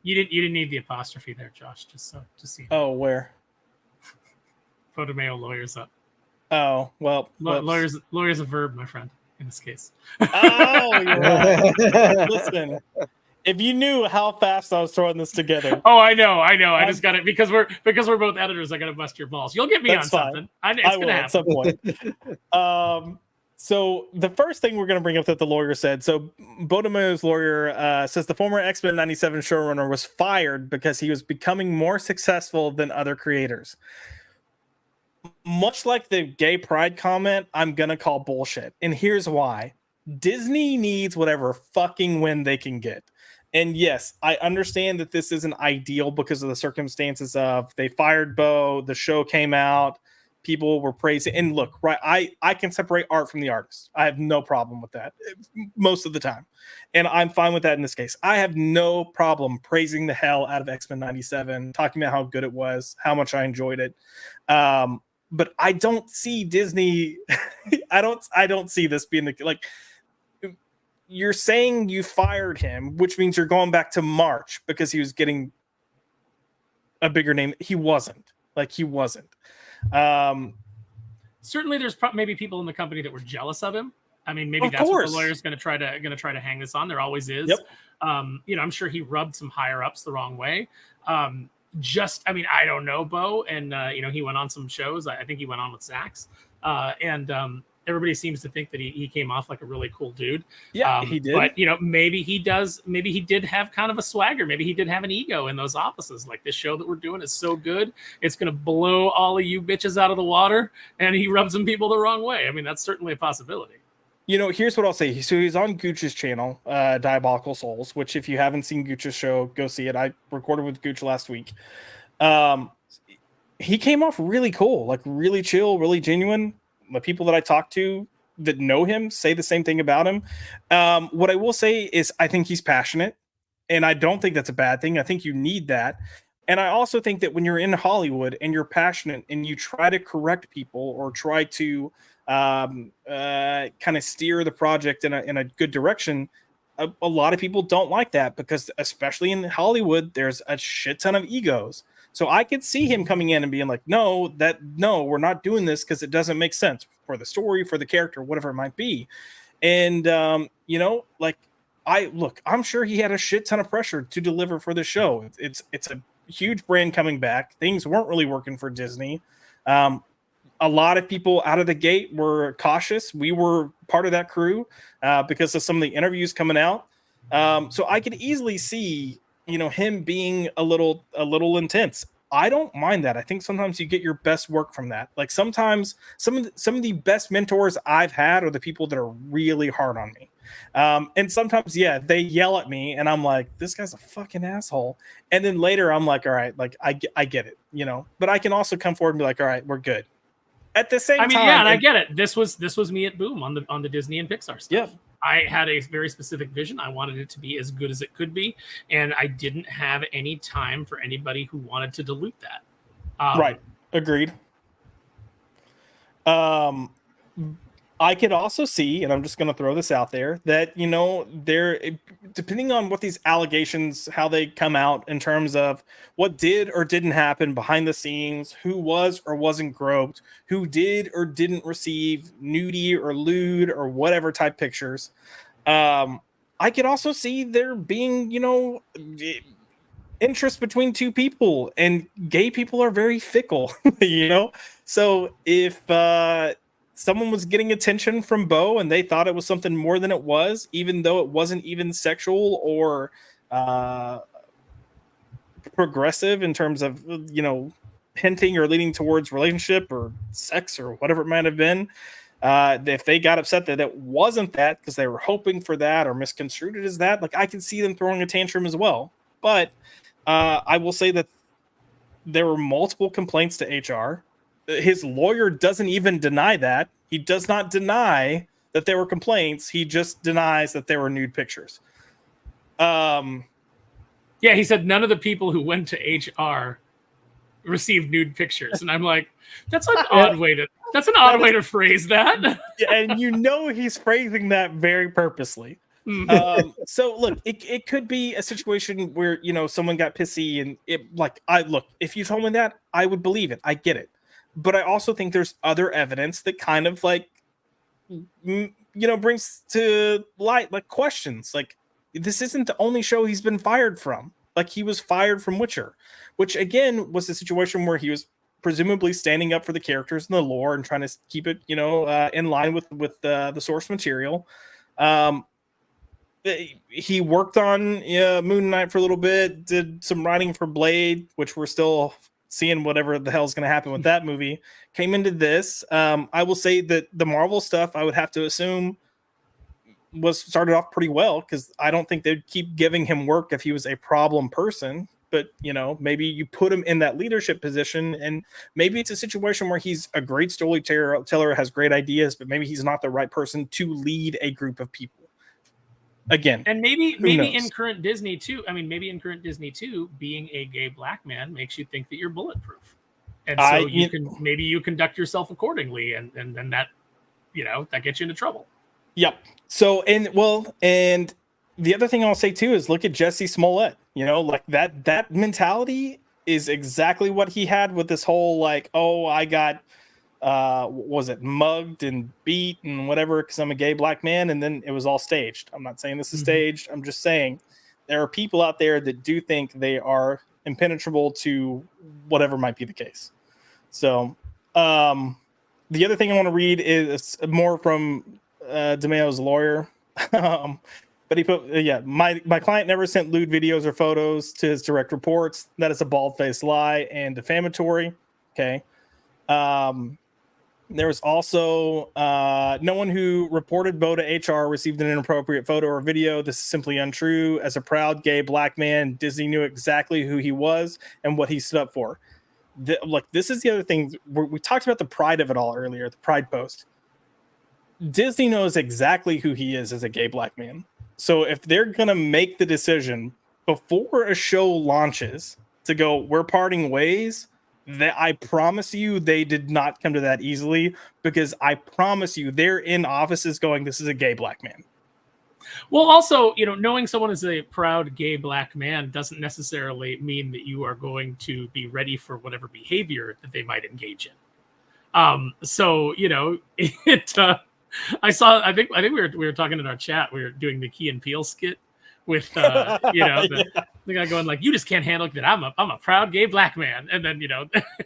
you didn't need the apostrophe there, Josh. Just see. Oh, where? Beau DeMayo lawyers up. Oh, well, lawyer's a verb, my friend, in this case. Oh, you're right. Listen, if you knew how fast I was throwing this together. Oh, I know. I just got it because we're both editors. I got to bust your balls. You'll get me on something. It's going to happen at some point. So the first thing we're going to bring up that the lawyer said. So Beau DeMayo's lawyer says the former X-Men 97 showrunner was fired because he was becoming more successful than other creators. Much like the gay pride comment, I'm going to call bullshit. And here's why. Disney needs whatever fucking win they can get. And yes, I understand that this isn't ideal because of the circumstances of they fired Beau, the show came out, people were praising. And look, right, I can separate art from the artist. I have no problem with that most of the time. And I'm fine with that in this case. I have no problem praising the hell out of X-Men 97, talking about how good it was, how much I enjoyed it. But I don't see Disney. I don't see this being like, you're saying you fired him, which means you're going back to March because he was getting a bigger name. He wasn't. Certainly, there's maybe people in the company that were jealous of him. I mean, maybe that's what the lawyer's going to try to hang this on. There always is. Yep. I'm sure he rubbed some higher ups the wrong way. I don't know Beau, and he went on some shows. I think he went on with Zaxx, and everybody seems to think that he came off like a really cool dude. Yeah, he did. But maybe he does. Maybe he did have kind of a swagger. Maybe he did have an ego in those offices. Like, this show that we're doing is so good, it's gonna blow all of you bitches out of the water. And he rubbed some people the wrong way. I mean, that's certainly a possibility. Here's what I'll say. So he's on Gooch's channel, Diabolical Souls, which if you haven't seen Gooch's show, go see it. I recorded with Gooch last week. He came off really cool, like really chill, really genuine. The people that I talk to that know him say the same thing about him. What I will say is I think he's passionate, and I don't think that's a bad thing. I think you need that. And I also think that when you're in Hollywood and you're passionate and you try to correct people or try to kind of steer the project in a good direction, a lot of people don't like that because especially in Hollywood, there's a shit ton of egos. So I could see him coming in and being like, no, we're not doing this because it doesn't make sense for the story, for the character, whatever it might be. And, I'm sure he had a shit ton of pressure to deliver for the show. It's a huge brand coming back. Things weren't really working for Disney. A lot of people out of the gate were cautious. We were part of that crew because of some of the interviews coming out. So I could easily see, him being a little intense. I don't mind that. I think sometimes you get your best work from that. Like sometimes some of the best mentors I've had are the people that are really hard on me. And sometimes, they yell at me and I'm like, this guy's a fucking asshole. And then later I'm like, all right, like I get it, but I can also come forward and be like, all right, we're good. At the same time. Yeah, and I get it. This was me at Boom on the Disney and Pixar stuff. Yeah. I had a very specific vision. I wanted it to be as good as it could be, and I didn't have any time for anybody who wanted to dilute that. Right. Agreed. I could also see, and I'm just going to throw this out there, that, there, depending on what these allegations, how they come out in terms of what did or didn't happen behind the scenes, who was or wasn't groped, who did or didn't receive nudie or lewd or whatever type pictures. I could also see there being, interest between two people, and gay people are very fickle, So if someone was getting attention from Beau and they thought it was something more than it was, even though it wasn't even sexual or progressive in terms of, hinting or leading towards relationship or sex or whatever it might have been, if they got upset that it wasn't that because they were hoping for that or misconstrued it as that, like, I can see them throwing a tantrum as well. But I will say that there were multiple complaints to HR. His lawyer doesn't even deny that. He does not deny that there were complaints. He just denies that there were nude pictures. Yeah, he said none of the people who went to HR received nude pictures, and I'm like, that's an odd way to phrase that. Yeah, and he's phrasing that very purposely. So look, it could be a situation where someone got pissy, and if you told me that, I would believe it. I get it. But I also think there's other evidence that kind of brings to light questions. Like, this isn't the only show he's been fired from. Like, he was fired from Witcher, which again was a situation where he was presumably standing up for the characters and the lore and trying to keep it, in line with the source material. He worked on Moon Knight for a little bit, did some writing for Blade, which we're still seeing whatever the hell is going to happen with that movie. Came into this. I will say that the Marvel stuff, I would have to assume, was started off pretty well, because I don't think they'd keep giving him work if he was a problem person. But maybe you put him in that leadership position, and maybe it's a situation where he's a great storyteller, has great ideas, but maybe he's not the right person to lead a group of people. Again, and maybe in current Disney too. I mean, maybe in current Disney too, being a gay black man makes you think that you're bulletproof, and so you conduct yourself accordingly, and then that that gets you into trouble. Yep. So and the other thing I'll say too is look at Jesse Smollett. That mentality is exactly what he had with this whole I got was it mugged and beat and whatever because I'm a gay black man, and then it was all staged. I'm not saying this is staged. I'm just saying there are people out there that do think they are impenetrable to whatever might be the case. So the other thing I want to read is more from DeMayo's lawyer. But he put, my client never sent lewd videos or photos to his direct reports. That is a bald-faced lie and defamatory. Okay. There was also no one who reported Beau to HR received an inappropriate photo or video. This is simply untrue. As a proud gay black man, Disney knew exactly who he was and what he stood up for. This is the other thing. We talked about the pride of it all earlier, the pride post. Disney knows exactly who he is as a gay black man. So if they're going to make the decision before a show launches to go, we're parting ways, that I promise you they did not come to that easily, because I promise you they're in offices going, this is a gay black man. Well, also, knowing someone is a proud gay black man doesn't necessarily mean that you are going to be ready for whatever behavior that they might engage in. I think we were talking in our chat. We were doing the Key and Peele skit with the guy going like, you just can't handle that I'm a proud gay black man, and then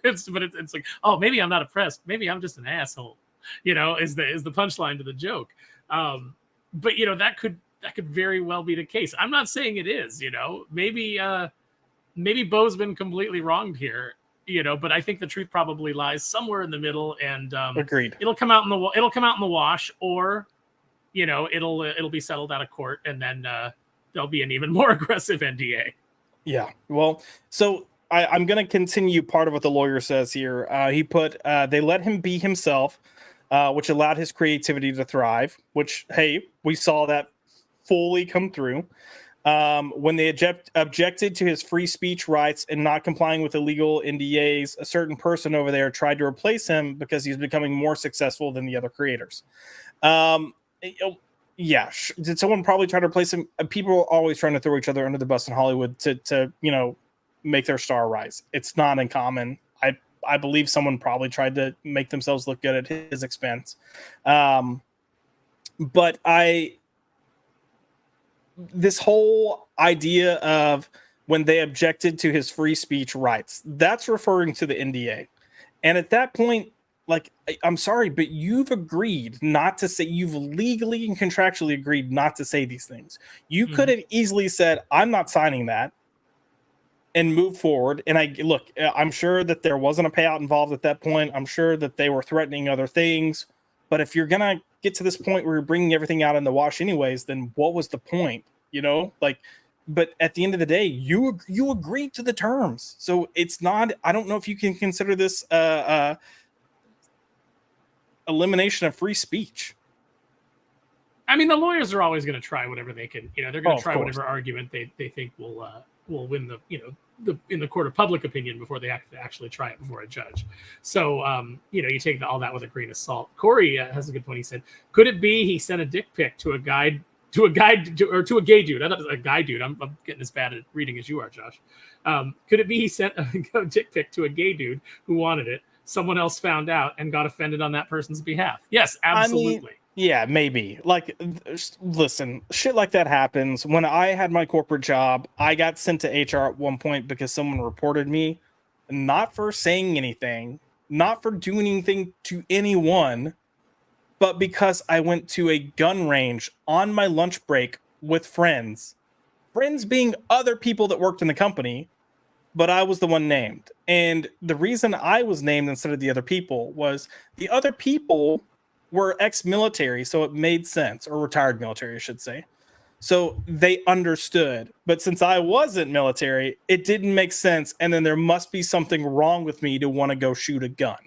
it's like, oh, maybe I'm not oppressed, maybe I'm just an asshole, is the punchline to the joke. But that could very well be the case. I'm not saying it is. Maybe Beau's been completely wronged here. But I think the truth probably lies somewhere in the middle, and agreed. It'll come out in the wash, or it'll be settled out of court, and then there'll be an even more aggressive NDA. Yeah. Well, so I'm going to continue part of what the lawyer says here. He put they let him be himself, which allowed his creativity to thrive. Which, hey, we saw that fully come through. When they objected to his free speech rights and not complying with illegal NDAs, a certain person over there tried to replace him because he's becoming more successful than the other creators. Yeah, did someone probably try to replace him? People are always trying to throw each other under the bus in Hollywood to make their star rise. It's not uncommon. I believe someone probably tried to make themselves look good at his expense. But this whole idea of when they objected to his free speech rights, that's referring to the NDA. And at that point, like, I'm sorry, but you've agreed not to say, you've legally and contractually agreed not to say these things. You could have easily said, I'm not signing that, and move forward. And I'm sure that there wasn't a payout involved at that point. I'm sure that they were threatening other things. But if you're going to get to this point where you're bringing everything out in the wash anyways, then what was the point? But at the end of the day, you agreed to the terms. So it's not, I don't know if you can consider this elimination of free speech. I mean, the lawyers are always going to try whatever they can. They're going to try course. whatever argument they think will win in the court of public opinion before they actually try it before a judge. So you take all that with a grain of salt. Corey has a good point. He said, "Could it be he sent a dick pic to a gay dude? I thought it was a guy dude. I'm getting as bad at reading as you are, Josh. Could it be he sent a dick pic to a gay dude who wanted it? Someone else found out and got offended on that person's behalf." Yes, absolutely. I mean, yeah, maybe. Like, listen, shit like that happens. When I had my corporate job, I got sent to HR at one point because someone reported me, not for saying anything, not for doing anything to anyone, but because I went to a gun range on my lunch break with friends being other people that worked in the company, but I was the one named. And the reason I was named instead of the other people was the other people were ex-military, so it made sense, or retired military, I should say. So they understood. But since I wasn't military, it didn't make sense. And then there must be something wrong with me to want to go shoot a gun.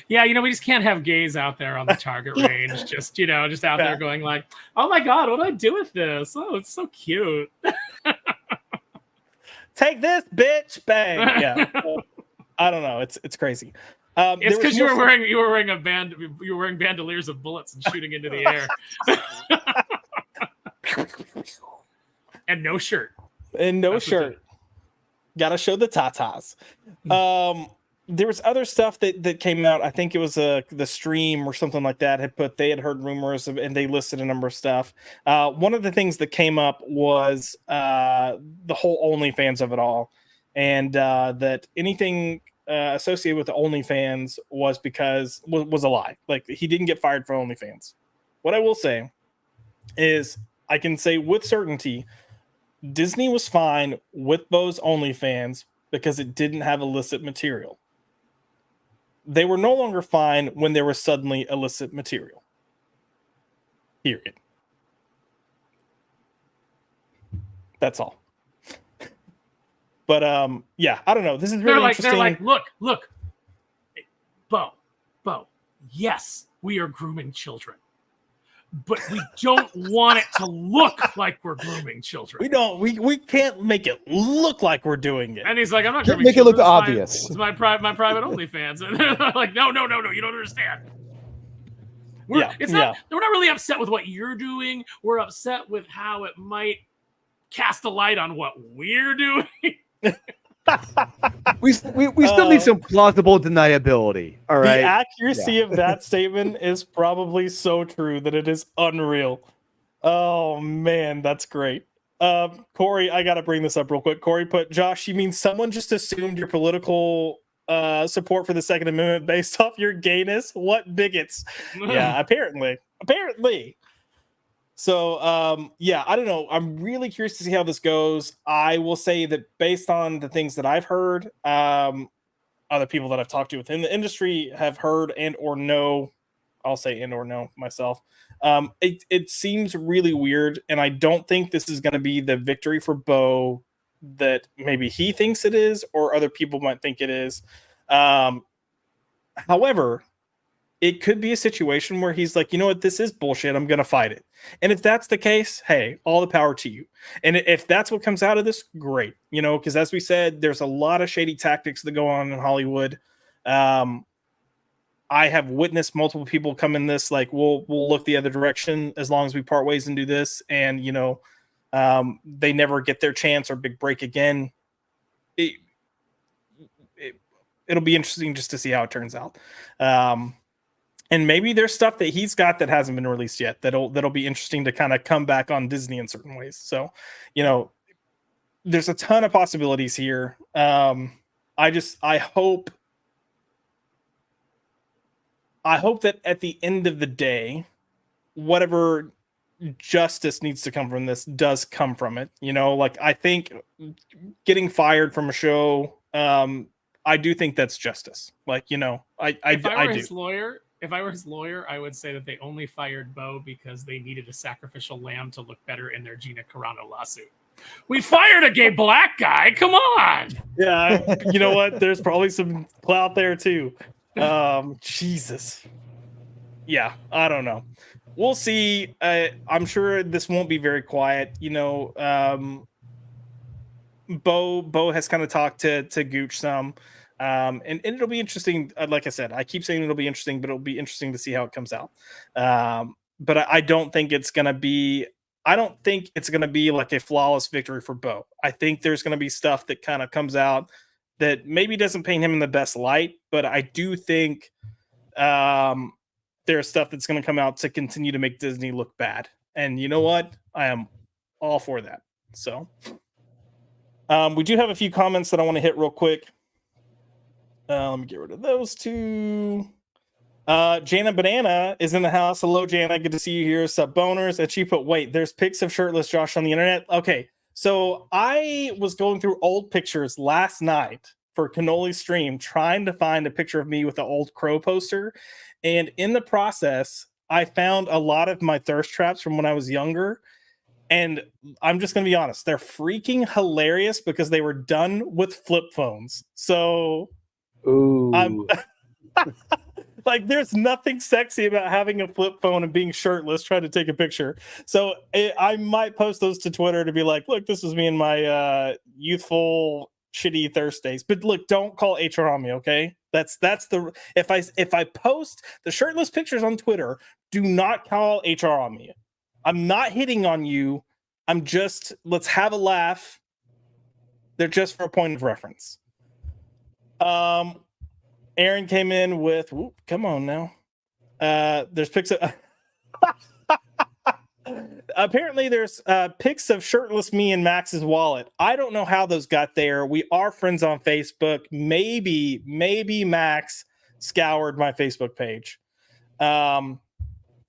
Yeah, we just can't have gays out there on the target range, just out there going like, "Oh my God, what do I do with this? Oh, it's so cute." Take this, bitch! Bang! Yeah, I don't know. It's crazy. It's because you were wearing bandoliers of bullets and shooting into the air, and no shirt. Gotta show the tatas. There was other stuff that came out. I think it was the stream or something like that they had heard rumors of, and they listed a number of stuff. One of the things that came up was the whole OnlyFans of it all, and that anything associated with the OnlyFans was a lie. Like, he didn't get fired for OnlyFans. What I will say is, I can say with certainty, Disney was fine with Beau's OnlyFans because it didn't have illicit material. They were no longer fine when there was suddenly illicit material. Period. That's all. But yeah, I don't know. This is really interesting. They're like, look, Beau, yes, we are grooming children, but we don't want it to look like we're grooming children. We can't make it look like we're doing it. And he's like, I'm not Can't grooming make children. it look obvious. It's my private OnlyFans. And they're like, no, you don't understand. We're not really upset with what you're doing. We're upset with how it might cast a light on what we're doing. we still need some plausible deniability. All right. The accuracy of that statement is probably so true that it is unreal. Oh man, that's great. Corey, I gotta bring this up real quick. Corey put, Josh, you mean someone just assumed your political support for the Second Amendment based off your gayness? What bigots? Yeah, apparently. So, yeah, I don't know. I'm really curious to see how this goes. I will say that based on the things that I've heard, other people that I've talked to within the industry have heard and or know, I'll say and or know myself. It seems really weird, and I don't think this is going to be the victory for Beau that maybe he thinks it is, or other people might think it is. However, it could be a situation where he's like, you know what, this is bullshit. I'm going to fight it. And if that's the case, hey, all the power to you. And if that's what comes out of this, great. You know, because as we said, there's a lot of shady tactics that go on in Hollywood. I have witnessed multiple people come in this, like, we'll look the other direction as long as we part ways and do this. And, you know, they never get their chance or big break again. It'll be interesting just to see how it turns out. And maybe there's stuff that he's got that hasn't been released yet that'll be interesting to kind of come back on Disney in certain ways. So, you know, there's a ton of possibilities here. I hope that at the end of the day, whatever justice needs to come from this does come from it. You know, like, I think getting fired from a show, I do think that's justice. Like, you know, I do. If I were his lawyer, I would say that they only fired Beau because they needed a sacrificial lamb to look better in their Gina Carano lawsuit. We fired a gay black guy. Come on. Yeah, you know what? There's probably some clout there too. Jesus. Yeah, I don't know. We'll see. I'm sure this won't be very quiet. You know, Beau has kind of talked to Gooch some. And it'll be interesting. Like I said, I keep saying it'll be interesting, but it'll be interesting to see how it comes out. But I don't think it's going to be, like a flawless victory for Beau. I think there's going to be stuff that kind of comes out that maybe doesn't paint him in the best light, but I do think there's stuff that's going to come out to continue to make Disney look bad. And you know what? I am all for that. So we do have a few comments that I want to hit real quick. Let me get rid of those two. Jana Banana is in the house. Hello, Jana. Good to see you here. Sup, boners. And she put, wait, there's pics of shirtless Josh on the internet. Okay, so I was going through old pictures last night for Cannoli stream, trying to find a picture of me with the old Crow poster. And in the process, I found a lot of my thirst traps from when I was younger. And I'm just going to be honest, they're freaking hilarious because they were done with flip phones. So... Ooh. Like, there's nothing sexy about having a flip phone and being shirtless trying to take a picture. So I might post those to Twitter to be like, look, this was me in my youthful shitty thirst days. But look, don't call HR on me, okay? That's the if I post the shirtless pictures on Twitter, do not call HR on me. I'm not hitting on you. I'm just, let's have a laugh. They're just for a point of reference. Aaron came in with, come on now. There's pics of apparently there's pics of shirtless me in Max's wallet. I don't know how those got there. We are friends on Facebook. Maybe Max scoured my Facebook page. And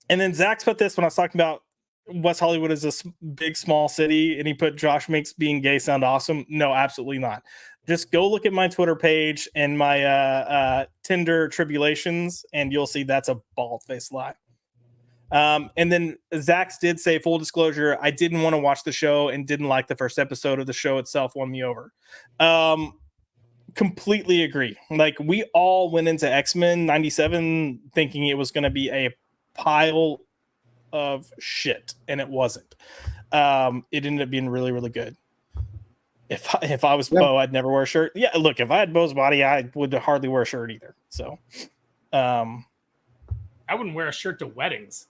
then Zaxx put this when I was talking about West Hollywood is a big, small city, and he put Josh makes being gay sound awesome. No, absolutely not. Just go look at my Twitter page and my Tinder tribulations, and you'll see that's a bald-faced lie. And then Zaxx did say, full disclosure, I didn't want to watch the show and didn't like the first episode of the show itself, won me over. Completely agree. Like, we all went into X-Men 97 thinking it was going to be a pile of shit, and it wasn't. It ended up being really, really good. If I was Beau, I'd never wear a shirt. Yeah, look, if I had Beau's body, I would hardly wear a shirt either. So, I wouldn't wear a shirt to weddings.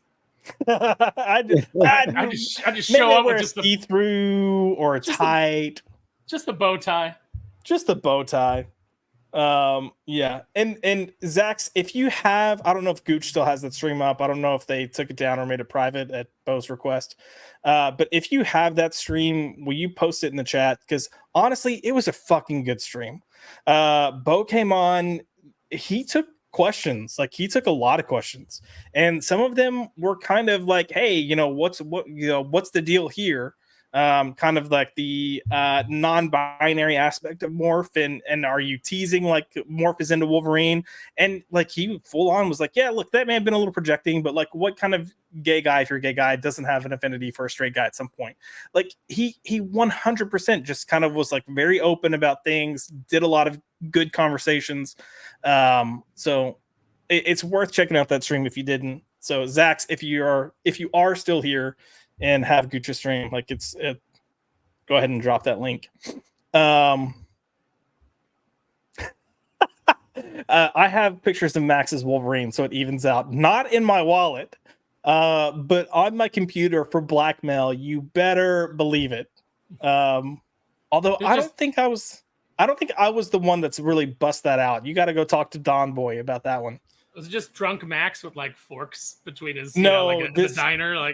I just show up with just the see-through or a tight, just the bow tie. Just the bow tie. Yeah. And Zaxx, if you have, I don't know if Gooch still has that stream up. I don't know if they took it down or made it private at Beau's request. But if you have that stream, will you post it in the chat? Because honestly, it was a fucking good stream. Beau came on, he took questions. Like, he took a lot of questions, and some of them were kind of like, hey, what's the deal here? Kind of like the non-binary aspect of Morph, and are you teasing like Morph is into Wolverine? And like, he full on was like, yeah, look, that may have been a little projecting, but like, what kind of gay guy, if you're a gay guy, doesn't have an affinity for a straight guy at some point? Like, he 100% just kind of was like very open about things, did a lot of good conversations. So it's worth checking out that stream if you didn't. So Zaxx, if you are still here and have Gucci stream, like go ahead and drop that link. I have pictures of Max's Wolverine, so it evens out. Not in my wallet, but on my computer for blackmail. You better believe it. Although I don't think I was the one that's really bust that out. You got to go talk to Don Boy about that one. Was it just drunk Max with like forks between his this diner,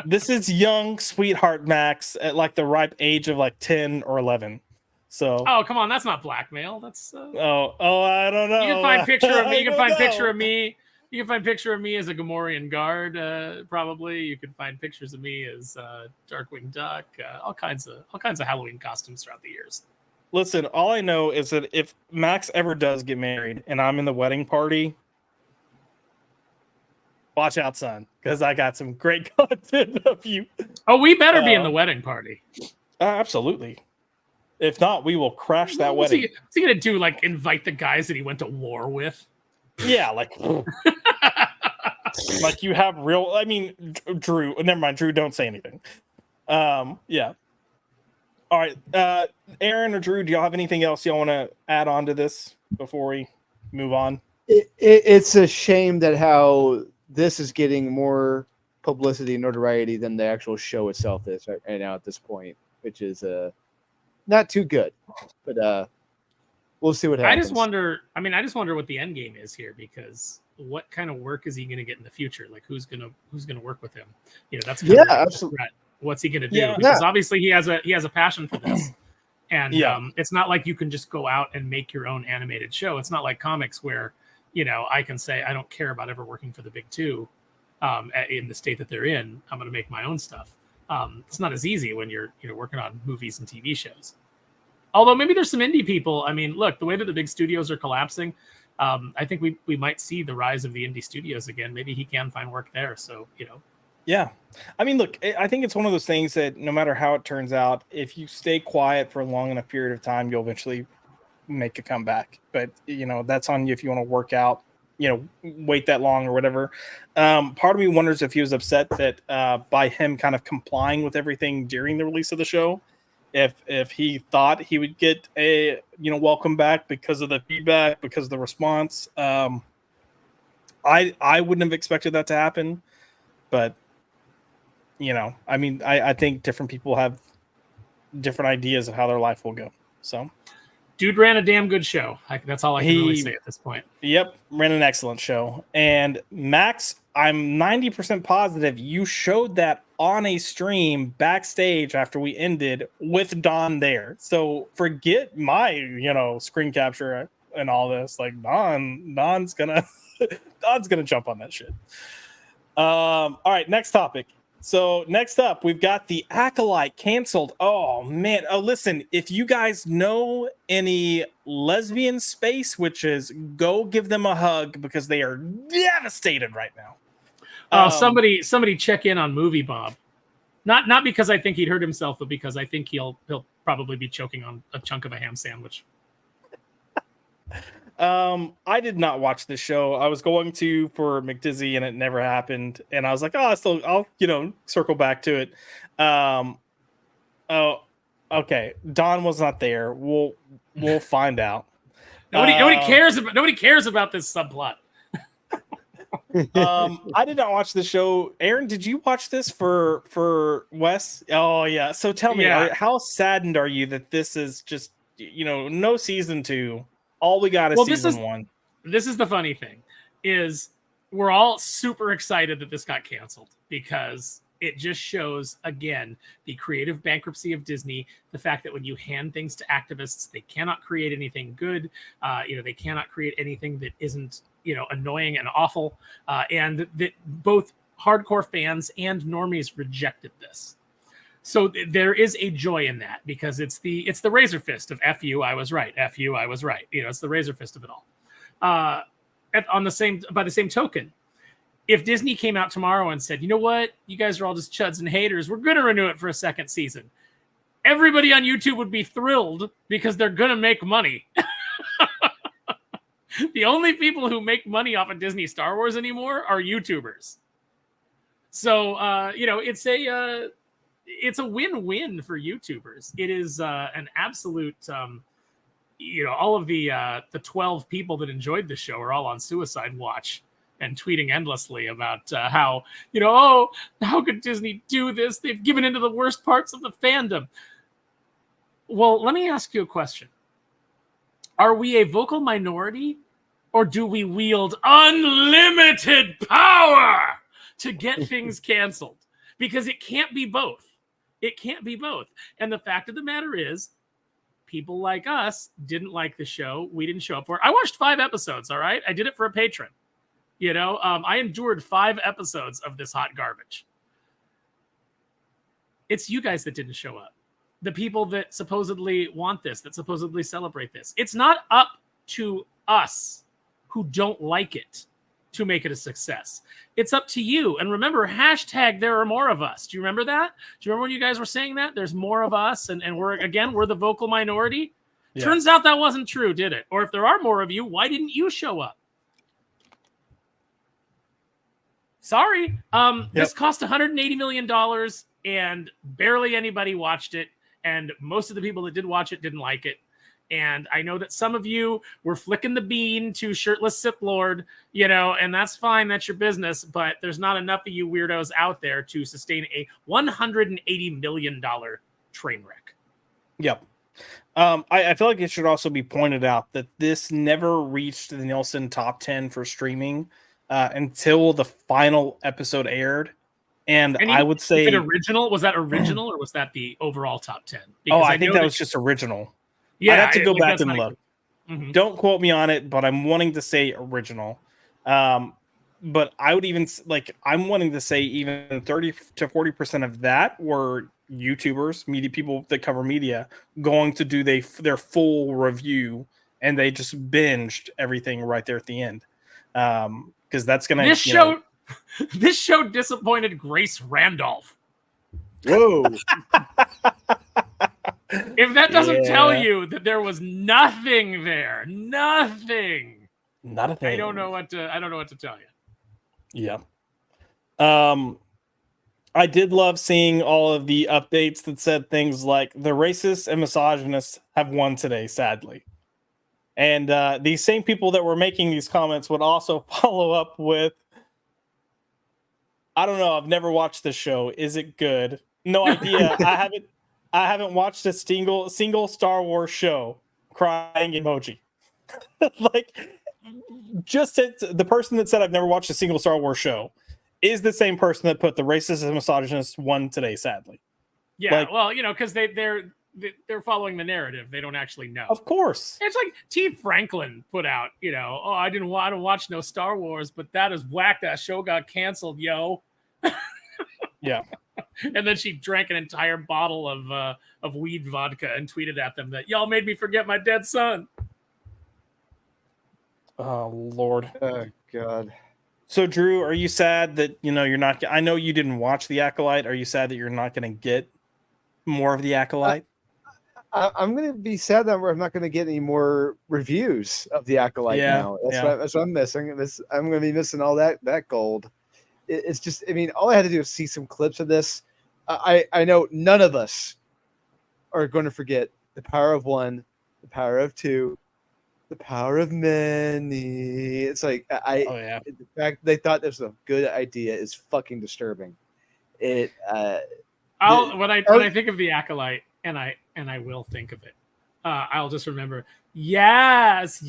This is young sweetheart Max at like the ripe age of like 10 or 11. So come on, that's not blackmail. That's I don't know. You can find picture of me. You can find picture of me. You can find picture of me as a Gamorrean guard. Probably you can find pictures of me as Darkwing Duck. All kinds of Halloween costumes throughout the years. Listen, all I know is that if Max ever does get married and I'm in the wedding party, watch out, son, because I got some great content of you. Oh, we better be in the wedding party. Absolutely. If not, we will crash that wedding. What's he gonna do? Like invite the guys that he went to war with? Yeah, like like you have real. I mean, Drew. Never mind, Drew. Don't say anything. Yeah. All right, Aaron or Drew, do y'all have anything else y'all want to add on to this before we move on? It's a shame that how this is getting more publicity and notoriety than the actual show itself is right now at this point, which is not too good. But we'll see what happens. I just wonder what the end game is here, because what kind of work is he going to get in the future? Like who's gonna work with him? That's kind of absolutely. What's he going to do? Because obviously he has a passion for this, and it's not like you can just go out and make your own animated show. It's not like comics where I can say I don't care about ever working for the big two in the state that they're in. I'm going to make my own stuff. It's not as easy when you're working on movies and TV shows. Although maybe there's some indie people. I mean, look, the way that the big studios are collapsing, I think we might see the rise of the indie studios again. Maybe he can find work there. So Yeah. I mean, look, I think it's one of those things that no matter how it turns out, if you stay quiet for a long enough period of time, you'll eventually make a comeback. But, that's on you if you want to work out, wait that long or whatever. Part of me wonders if he was upset that by him kind of complying with everything during the release of the show, if he thought he would get a, welcome back because of the feedback, because of the response. I wouldn't have expected that to happen, but I think different people have different ideas of how their life will go. So, dude ran a damn good show. That's all I can really say at this point. Yep, ran an excellent show. And Max, I'm 90% positive you showed that on a stream backstage after we ended with Don there. So forget my, screen capture and all this. Like Don's gonna jump on that shit. All right, next topic. So next up, we've got the Acolyte canceled. Oh, man. Oh, listen, if you guys know any lesbian space witches, go give them a hug because they are devastated right now. Somebody check in on Movie Bob. Not because I think he'd hurt himself, but because I think he'll probably be choking on a chunk of a ham sandwich. I did not watch this show. I was going to for McDizzy and it never happened. And I was like, I'll circle back to it. Oh, okay. Don was not there. We'll find out. Nobody cares about this subplot. I did not watch the show. Aaron, did you watch this for Wes? Oh yeah. So tell me, how saddened are you that this is just, no season 2? All we got is season 1. This is the funny thing, is we're all super excited that this got canceled because it just shows, again, the creative bankruptcy of Disney, the fact that when you hand things to activists, they cannot create anything good. They cannot create anything that isn't, annoying and awful. And that both hardcore fans and normies rejected this. So there is a joy in that because it's the razor fist of F you, I was right. F you, I was right. It's the razor fist of it all. By the same token, if Disney came out tomorrow and said, you know what, you guys are all just chuds and haters, we're going to renew it for a second season, everybody on YouTube would be thrilled because they're going to make money. The only people who make money off of Disney Star Wars anymore are YouTubers. So it's a win-win for YouTubers. It is an absolute all of the 12 people that enjoyed the show are all on suicide watch and tweeting endlessly about how how could Disney do this? They've given into the worst parts of the fandom. Well, let me ask you a question. Are we a vocal minority, or do we wield unlimited power to get things canceled? Because it can't be both. It can't be both. And the fact of the matter is, people like us didn't like the show. We didn't show up for it. I watched 5 episodes, all right? I did it for a patron. I endured 5 episodes of this hot garbage. It's you guys that didn't show up. The people that supposedly want this, that supposedly celebrate this. It's not up to us who don't like it to make it a success. It's up to you. And remember, hashtag there are more of us. Do you remember that? Do you remember when you guys were saying that? There's more of us, and we're the vocal minority. Yeah. Turns out that wasn't true, did it? Or if there are more of you, why didn't you show up? Sorry. This cost $180 million and barely anybody watched it. And most of the people that did watch it didn't like it. And I know that some of you were flicking the bean to shirtless Sith Lord, and that's fine. That's your business. But there's not enough of you weirdos out there to sustain a $180 million train wreck. Yep. I feel like it should also be pointed out that this never reached the Nielsen top 10 for streaming until the final episode aired. And I would say original. Was that original or was that the overall top 10? Because I think that was just original. Yeah, I'd have to go back and look. Mm-hmm. Don't quote me on it, but I'm wanting to say original. But I would even I'm wanting to say even 30 to 40% of that were YouTubers, media people that cover media, going to do their full review, and they just binged everything right there at the end. Because that's gonna This show disappointed Grace Randolph. Whoa. If that doesn't tell you that there was nothing there, nothing. Not a thing. I don't know what to tell you. Yeah. I did love seeing all of the updates that said things like the racists and misogynists have won today, sadly. And these same people that were making these comments would also follow up with, I don't know, I've never watched this show. Is it good? No idea. I haven't watched a single Star Wars show. Crying emoji. The person that said I've never watched a single Star Wars show is the same person that put the racist and misogynist won today, sadly. Yeah, because they're following the narrative. They don't actually know. Of course. It's like T. Franklin put out, I don't watch no Star Wars, but that is whack. That show got canceled, yo. Yeah. And then she drank an entire bottle of weed vodka and tweeted at them that y'all made me forget my dead son. Oh, Lord. Oh, God. So, Drew, are you sad that, you're not... I know you didn't watch The Acolyte. Are you sad that you're not going to get more of The Acolyte? I'm going to be sad that I'm not going to get any more reviews of The Acolyte now. That's what I'm missing. I'm going to be missing all that gold. It's just, all I had to do is see some clips of this. I know none of us are going to forget the power of one, the power of two, the power of many. It's like, the fact they thought this was a good idea is fucking disturbing. When I think of The Acolyte, and I will think of it, I'll just remember yes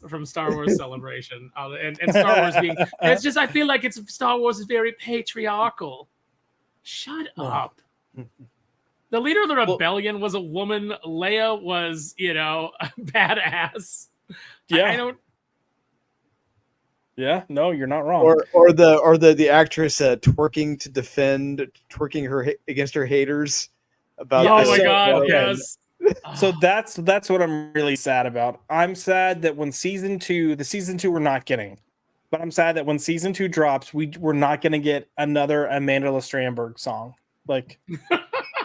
from Star Wars Celebration, and Star Wars being. It's just I feel like Star Wars is very patriarchal. Shut up. The leader of the rebellion was a woman. Leia was, badass. Yeah. I don't. Yeah, no, you're not wrong. Or the actress twerking her against her haters. About my God, yes. So that's what I'm really sad about. I'm sad that when the season 2 we're not getting, but I'm sad that when season 2 drops, we're not going to get another Amanda Strandberg song. Like,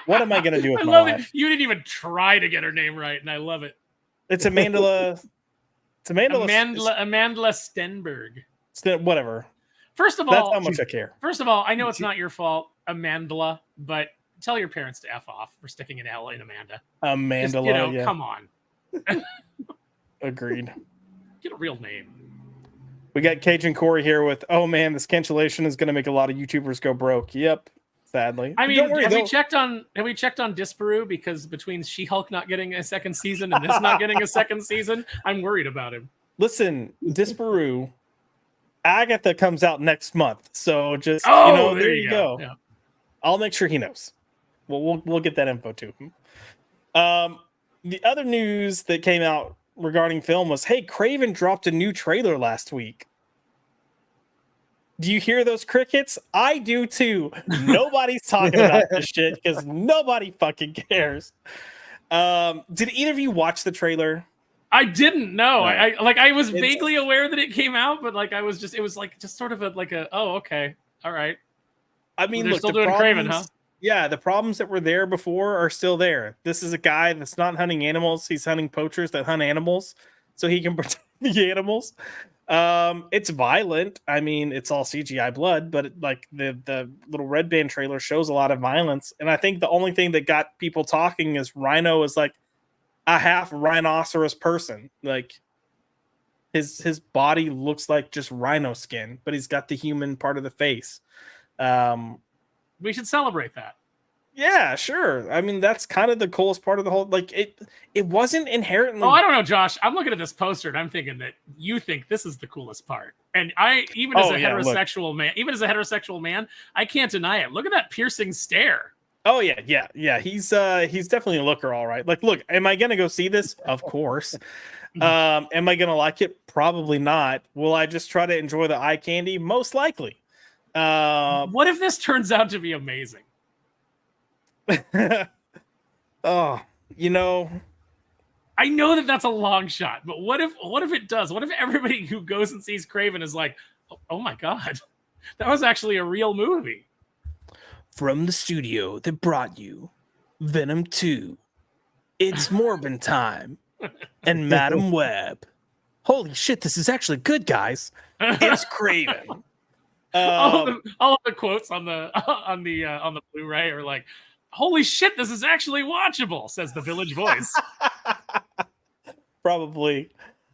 what am I going to do with my life? You didn't even try to get her name right, and I love it. It's Amanda It's Amanda Stenberg. Whatever. First of That's all, how much I care. First of all, I know it's not your fault, Amandla, but tell your parents to F off for sticking an L in Amanda. Amanda, Just, come on. Agreed. Get a real name. We got Cajun Corey here with, oh man, this cancellation is going to make a lot of YouTubers go broke. Yep, sadly. I mean, have we checked on Disparu? Because between She-Hulk not getting a second season and this not getting a second season, I'm worried about him. Listen, Disparu, Agatha comes out next month, so just there you go. Yeah. I'll make sure he knows. We'll get that info to him. The other news that came out regarding film was, hey, Kraven dropped a new trailer last week. Do you hear those crickets? I do too. Nobody's talking about this shit because nobody fucking cares. Did either of you watch the trailer? I didn't know. I was vaguely aware that it came out, but it was just sort of oh, okay, all right. I mean, they're still doing Kraven, huh? Yeah, the problems that were there before are still there. This is a guy that's not hunting animals; he's hunting poachers that hunt animals, so he can protect the animals. It's violent. I mean, it's all CGI blood, but the little red band trailer shows a lot of violence, and I think the only thing that got people talking is Rhino is like a half rhinoceros person. Like his body looks like just rhino skin, but he's got the human part of the face. We should celebrate that. Yeah, sure. I mean, that's kind of the coolest part of the whole. It wasn't inherently. Oh, I don't know, Josh. I'm looking at this poster and I'm thinking that you think this is the coolest part. And I, even as a heterosexual man, I can't deny it. Look at that piercing stare. Oh yeah. He's definitely a looker, all right. Like, look, am I gonna go see this? Of course. Am I gonna like it? Probably not. Will I just try to enjoy the eye candy? Most likely. What if this turns out to be amazing? Oh, I know that that's a long shot, but what if it does? What if everybody who goes and sees Kraven is like, oh my god, that was actually a real movie? From the studio that brought you Venom 2, it's Morbin time and Madam Web. Holy shit, this is actually good, guys. It's Kraven. All of the quotes on the Blu-ray are like, holy shit, this is actually watchable, says the Village Voice. Probably.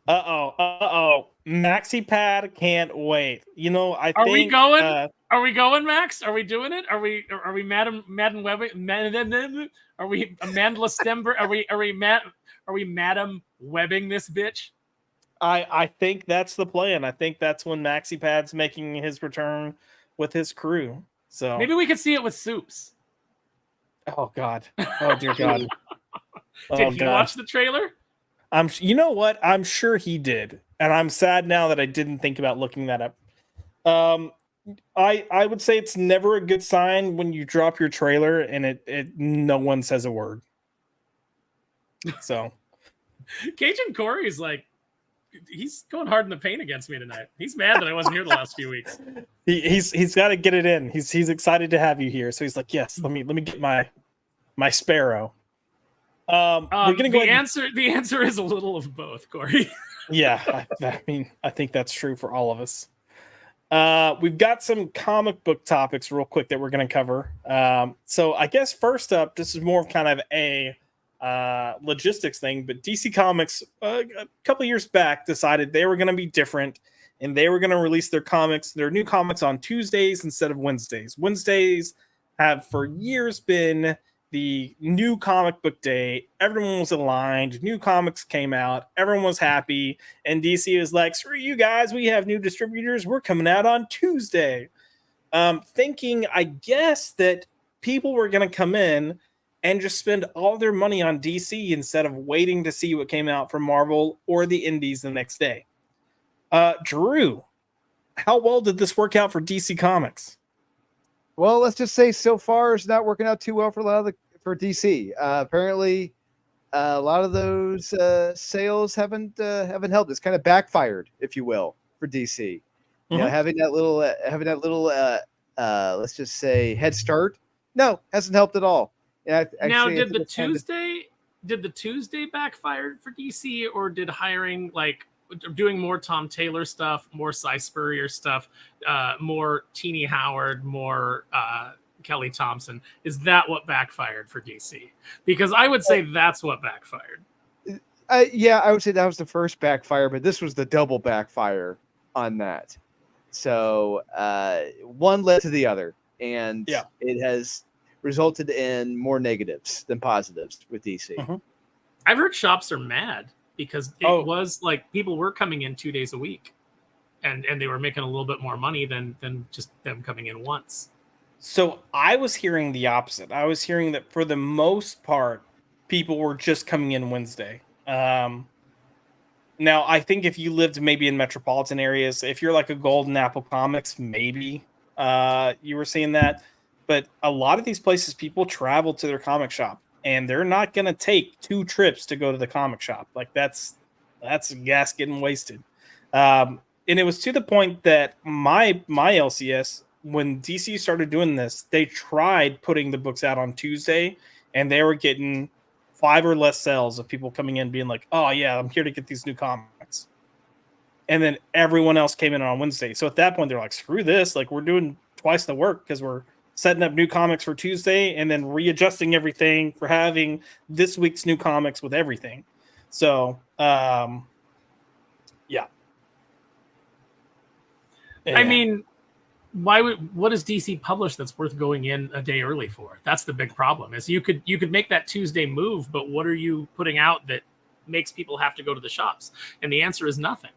Maxi Pad can't wait. Are we going? Are we going, Max? Are we doing it? Are we Madam Webbing? Are we Amanda Stember? Are we Madam Webbing this bitch? I think that's the plan. I think that's when Maxi Pad's making his return with his crew. So maybe we could see it with Soups. Oh God! Oh dear God! Did he watch the trailer? You know what? I'm sure he did, and I'm sad now that I didn't think about looking that up. I would say it's never a good sign when you drop your trailer and it no one says a word. So, Cajun Corey is like, he's going hard in the paint against me tonight. He's mad that I wasn't here the last few weeks. He's got to get it in. He's excited to have you here, so he's like, yes, let me get my sparrow. We're gonna go. The answer is a little of both, Corey. Yeah, I think that's true for all of us. We've got some comic book topics real quick that we're going to cover. So I guess first up, this is more of kind of a logistics thing, but DC Comics a couple years back decided they were going to be different and they were going to release their new comics on Tuesdays instead of Wednesdays. Wednesdays have for years been the new comic book day. Everyone was aligned. New comics came out. Everyone was happy. And DC was like, screw you guys. We have new distributors. We're coming out on Tuesday. Thinking, I guess, that people were going to come in and just spend all their money on DC instead of waiting to see what came out from Marvel or the indies the next day. Drew, how well did this work out for DC Comics? Well, let's just say so far it's not working out too well for for DC. Apparently, a lot of those sales haven't helped. It's kind of backfired, if you will, for DC. You know, having that little let's just say head start. No, hasn't helped at all. Now, did the Tuesday backfire for DC, or did hiring doing more Tom Taylor stuff, more Cy Spurrier stuff, more Teenie Howard, more Kelly Thompson. Is that what backfired for DC? Because I would say that's what backfired. Yeah, I would say that was the first backfire, but this was the double backfire on that. So one led to the other, and it has resulted in more negatives than positives with DC. Mm-hmm. I've heard shops are mad because it was like people were coming in 2 days a week, and they were making a little bit more money than just them coming in once. So I was hearing the opposite. I was hearing that for the most part, people were just coming in Wednesday. Now, I think if you lived maybe in metropolitan areas, if you're like a Golden Apple Comics, maybe you were seeing that. But a lot of these places, people travel to their comic shop, and they're not going to take 2 trips to go to the comic shop. Like that's gas getting wasted. And it was to the point that my LCS, when DC started doing this, they tried putting the books out on Tuesday, and they were getting 5 or less sales of people coming in being like, oh yeah, I'm here to get these new comics. And then everyone else came in on Wednesday. So at that point, they're like, screw this. Like, we're doing twice the work because we're setting up new comics for Tuesday and then readjusting everything for having this week's new comics with everything. So, yeah. I mean, what does DC publish that's worth going in a day early for? That's the big problem. Is you could make that Tuesday move, but what are you putting out that makes people have to go to the shops? And the answer is nothing.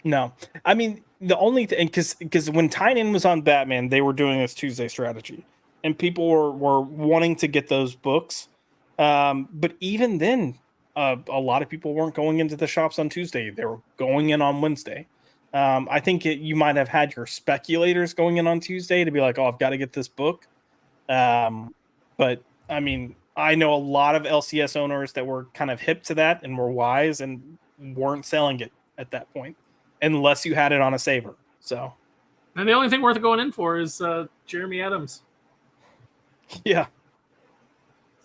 No, I mean, the only thing, because when Tynion was on Batman, they were doing this Tuesday strategy, and people were wanting to get those books. But even then, a lot of people weren't going into the shops on Tuesday. They were going in on Wednesday. I think you might have had your speculators going in on Tuesday to be like, oh, I've got to get this book. But I mean, I know a lot of LCS owners that were kind of hip to that and were wise and weren't selling it at that point, unless you had it on a saver. So, and the only thing worth going in for is Jeremy Adams. Yeah.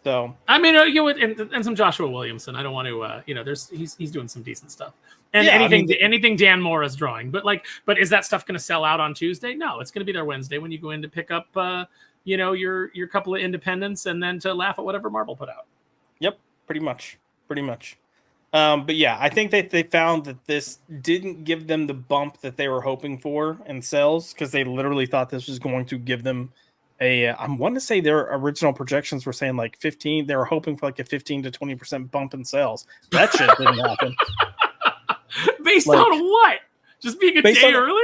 So I mean, and some Joshua Williamson. I don't want to, he's doing some decent stuff. And anything Dan Moore is drawing, but is that stuff going to sell out on Tuesday? No, it's going to be there Wednesday when you go in to pick up, your couple of independents and then to laugh at whatever Marvel put out. Yep, pretty much. But yeah, I think that they found that this didn't give them the bump that they were hoping for in sales, because they literally thought this was going to give them I want to say their original projections were saying like 15. They were hoping for like a 15 to 20% bump in sales. That shit didn't happen. Based on what? Just being a day early?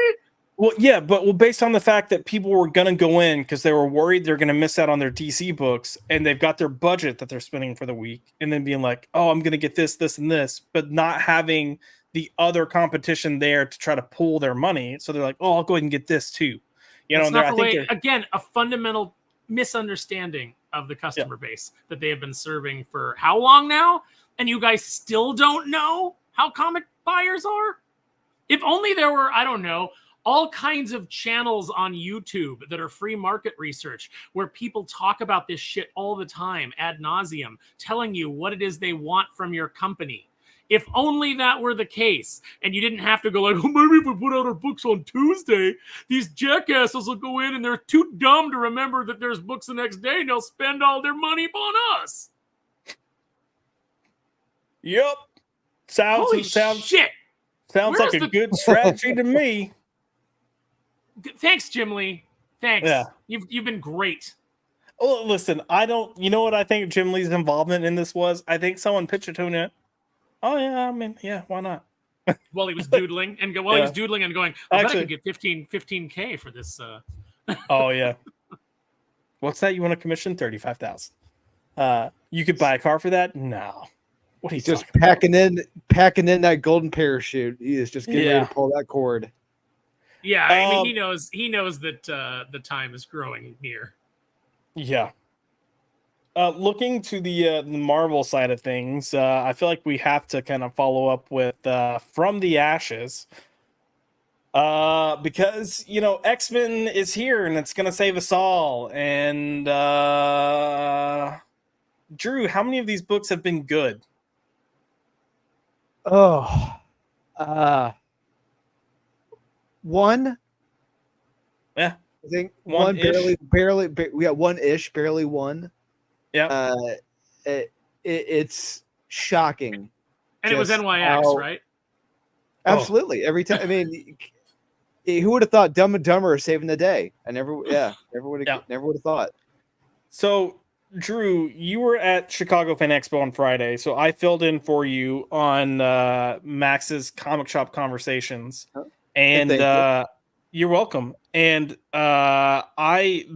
Well, yeah, but based on the fact that people were going to go in because they were worried they're going to miss out on their DC books, and they've got their budget that they're spending for the week, and then being like, oh, I'm going to get this, this, and this, but not having the other competition there to try to pull their money. So they're like, oh, I'll go ahead and get this too. Again, a fundamental misunderstanding of the customer base that they have been serving for how long now? And you guys still don't know how comic buyers are? If only there were, I don't know, all kinds of channels on YouTube that are free market research where people talk about this shit all the time, ad nauseum, telling you what it is they want from your company. If only that were the case, and you didn't have to go like, oh, maybe if we put out our books on Tuesday, these jackasses will go in and they're too dumb to remember that there's books the next day, and they'll spend all their money on us. Yep. Sounds shit. Sounds like a good strategy to me. Thanks, Jim Lee. Thanks. Yeah. You've been great. Well, listen, you know what I think Jim Lee's involvement in this was? I think someone pitched it to him. Oh yeah, I mean, yeah, why not? While he was doodling and going, I bet I could get 15K for this. Oh yeah. What's that? You want a commission? 35,000. You could buy a car for that? No. What are you just packing in that golden parachute? He is just getting ready to pull that cord. Yeah, I mean, he knows that the time is growing near. Yeah. Looking to the Marvel side of things, I feel like we have to kind of follow up with From the Ashes, because X-Men is here and it's gonna save us all. And Drew, how many of these books have been good? Oh, One. Yeah. I think One-ish. barely. We got one-ish, barely one. Yeah. It's shocking. And it was just NYX, right? Absolutely. Every time. I mean, who would have thought Dumb and Dumber saving the day? Never would have thought. So, Drew, you were at Chicago Fan Expo on Friday, so I filled in for you on Max's comic shop conversations, and you're welcome. And I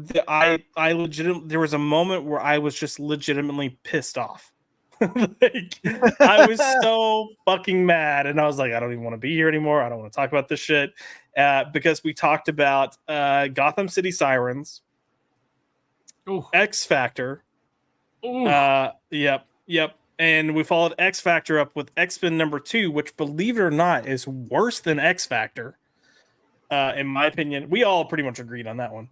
legitimately, there was a moment where I was just legitimately pissed off. Like, I was so fucking mad, and I was like, I don't even want to be here anymore. I don't want to talk about this shit because we talked about Gotham City Sirens, X Factor. Yep. And we followed X Factor up with X-Men #2, which, believe it or not, is worse than X Factor. In my opinion, we all pretty much agreed on that one.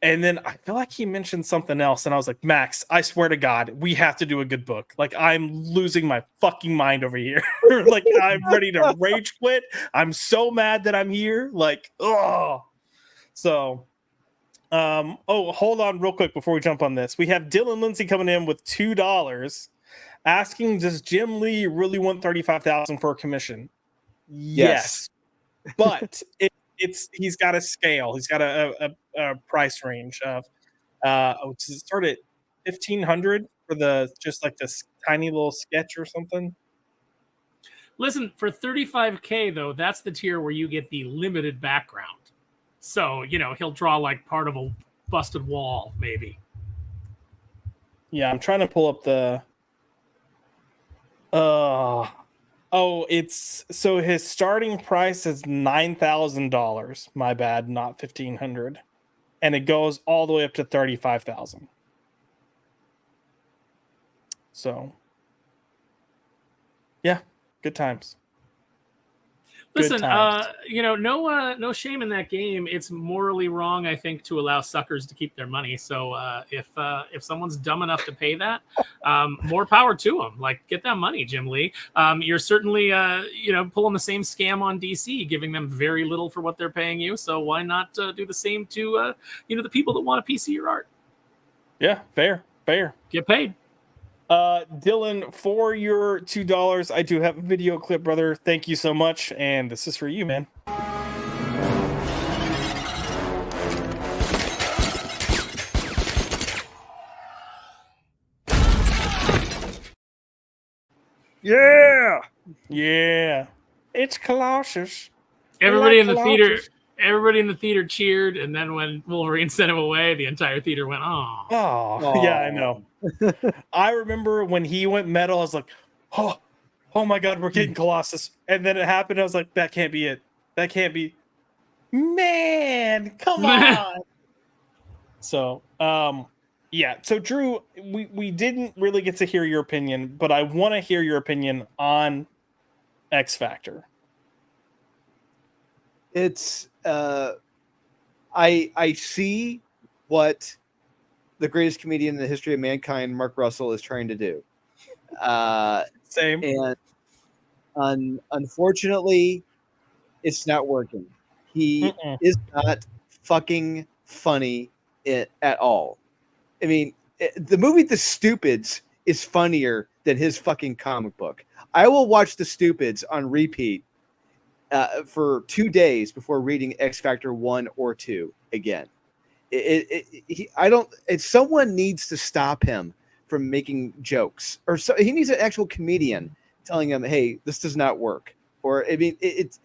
And then I feel like he mentioned something else, and I was like, Max, I swear to God, we have to do a good book. Like, I'm losing my fucking mind over here. Like, I'm ready to rage quit. I'm so mad that I'm here. Like, oh. So, hold on real quick before we jump on this. We have Dylan Lindsay coming in with $2, asking, does Jim Lee really want $35,000 for a commission? Yes. But he's got a scale. He's got a price range of does it start at $1,500 for just like this tiny little sketch or something? Listen, for $35K though, that's the tier where you get the limited background. So, he'll draw like part of a busted wall, maybe. Yeah, I'm trying to pull up the it's so his starting price is $9,000. My bad, not $1,500, and it goes all the way up to $35,000. So, yeah, good times. Listen, no shame in that game. It's morally wrong, I think, to allow suckers to keep their money. So if someone's dumb enough to pay that, more power to them. Like, get that money, Jim Lee. You're certainly pulling the same scam on DC, giving them very little for what they're paying you. So why not do the same to the people that want a piece of your art? Yeah, fair. Get paid. Dylan, for your $2, I do have a video clip, brother. Thank you so much, and this is for you, man. Yeah, it's Colossus. Everybody in the theater cheered, and then when Wolverine sent him away, the entire theater went, oh. Yeah, I know. I remember when he went metal, I was like, oh my God, we're getting Colossus. And then it happened. I was like, that can't be it. That can't be. Man, come on. So, yeah. So, Drew, we didn't really get to hear your opinion, but I want to hear your opinion on X Factor. It's I see what the greatest comedian in the history of mankind, Mark Russell, is trying to do. Same. And unfortunately, it's not working. He is not fucking funny at all. I mean, the movie The Stupids is funnier than his fucking comic book. I will watch The Stupids on repeat for 2 days before reading X Factor 1 or 2 again. Someone needs to stop him from making jokes, or he needs an actual comedian telling him, "Hey, this does not work." Or I mean, it's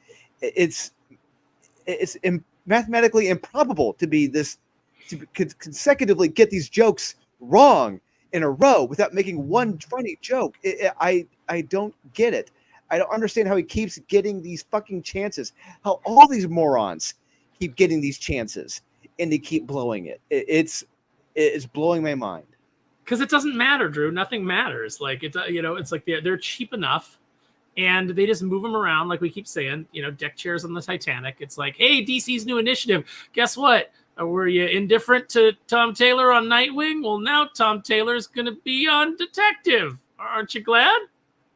mathematically improbable to be this to consecutively get these jokes wrong in a row without making one funny joke. I don't get it. I don't understand how he keeps getting these fucking chances. How all these morons keep getting these chances and they keep blowing it. It's blowing my mind. Because it doesn't matter, Drew. Nothing matters. Like it's like they're cheap enough, and they just move them around. Like we keep saying, deck chairs on the Titanic. It's like, hey, DC's new initiative. Guess what? Were you indifferent to Tom Taylor on Nightwing? Well, now Tom Taylor's gonna be on Detective. Aren't you glad?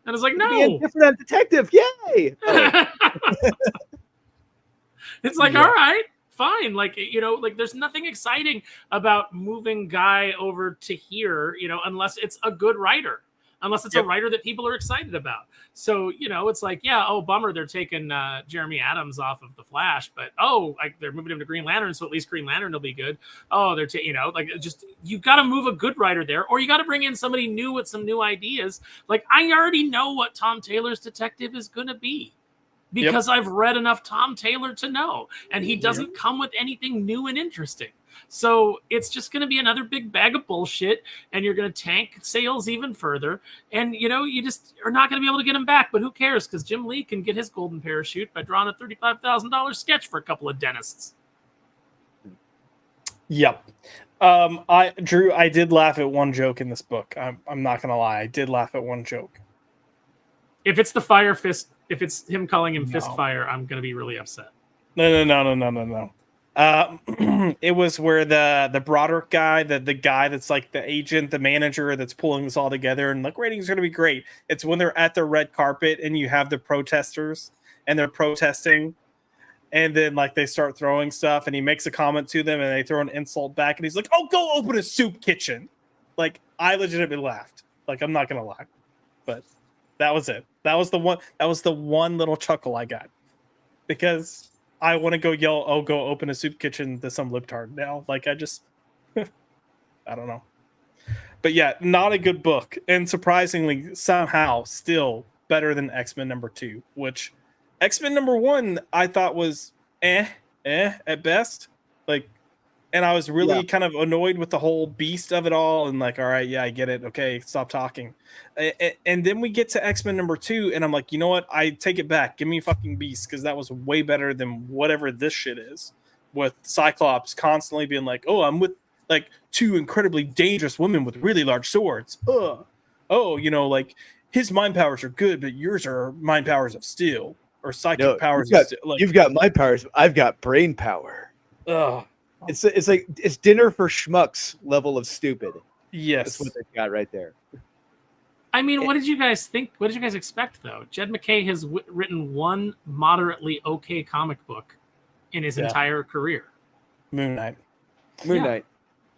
And it's like, Being no. different detective, yay! Oh. It's like, all right, fine. Like, like there's nothing exciting about moving Guy over to here, unless it's a good writer, unless it's a writer that people are excited about. So, it's like, yeah, oh, bummer, they're taking Jeremy Adams off of The Flash, but they're moving him to Green Lantern, so at least Green Lantern will be good. Oh, they're just you got to move a good writer there, or you got to bring in somebody new with some new ideas. Like, I already know what Tom Taylor's detective is going to be, because I've read enough Tom Taylor to know, and he doesn't come with anything new and interesting. So it's just going to be another big bag of bullshit, and you're going to tank sales even further. And, you just are not going to be able to get him back, but who cares? Because Jim Lee can get his golden parachute by drawing a $35,000 sketch for a couple of dentists. Yep. Drew, I did laugh at one joke in this book. I'm not going to lie. I did laugh at one joke. If it's the fire fist, if it's him calling him fist fire, I'm going to be really upset. No. It was where the Broderick guy, the guy that's like the agent, the manager that's pulling this all together, and like ratings are going to be great. It's when they're at the red carpet and you have the protesters and they're protesting, and then like they start throwing stuff, and he makes a comment to them and they throw an insult back, and he's like, "Oh, go open a soup kitchen." Like, I legitimately laughed. Like, I'm not going to lie, but that was it. That was the one little chuckle I got, because I want to go yell, "Oh, go open a soup kitchen" to some libtard now. Like, I just, I don't know. But yeah, not a good book. And surprisingly, somehow, still better than X-Men #2, which X-Men #1 I thought was at best. Like, and I was really kind of annoyed with the whole beast of it all. And like, all right, yeah, I get it. Okay, stop talking. And then we get to X-Men #2, and I'm like, you know what? I take it back. Give me fucking Beast, because that was way better than whatever this shit is. With Cyclops constantly being like, oh, I'm with like 2 incredibly dangerous women with really large swords. Oh, like his mind powers are good, but yours are mind powers of steel, or psychic powers of steel. Like, you've got mind powers, I've got brain power. Ugh. It's like it's dinner for schmucks level of stupid. Yes, that's what they got right there. I mean, what did you guys think? What did you guys expect, though? Jed MacKay has written one moderately okay comic book in his entire career. Moon Knight.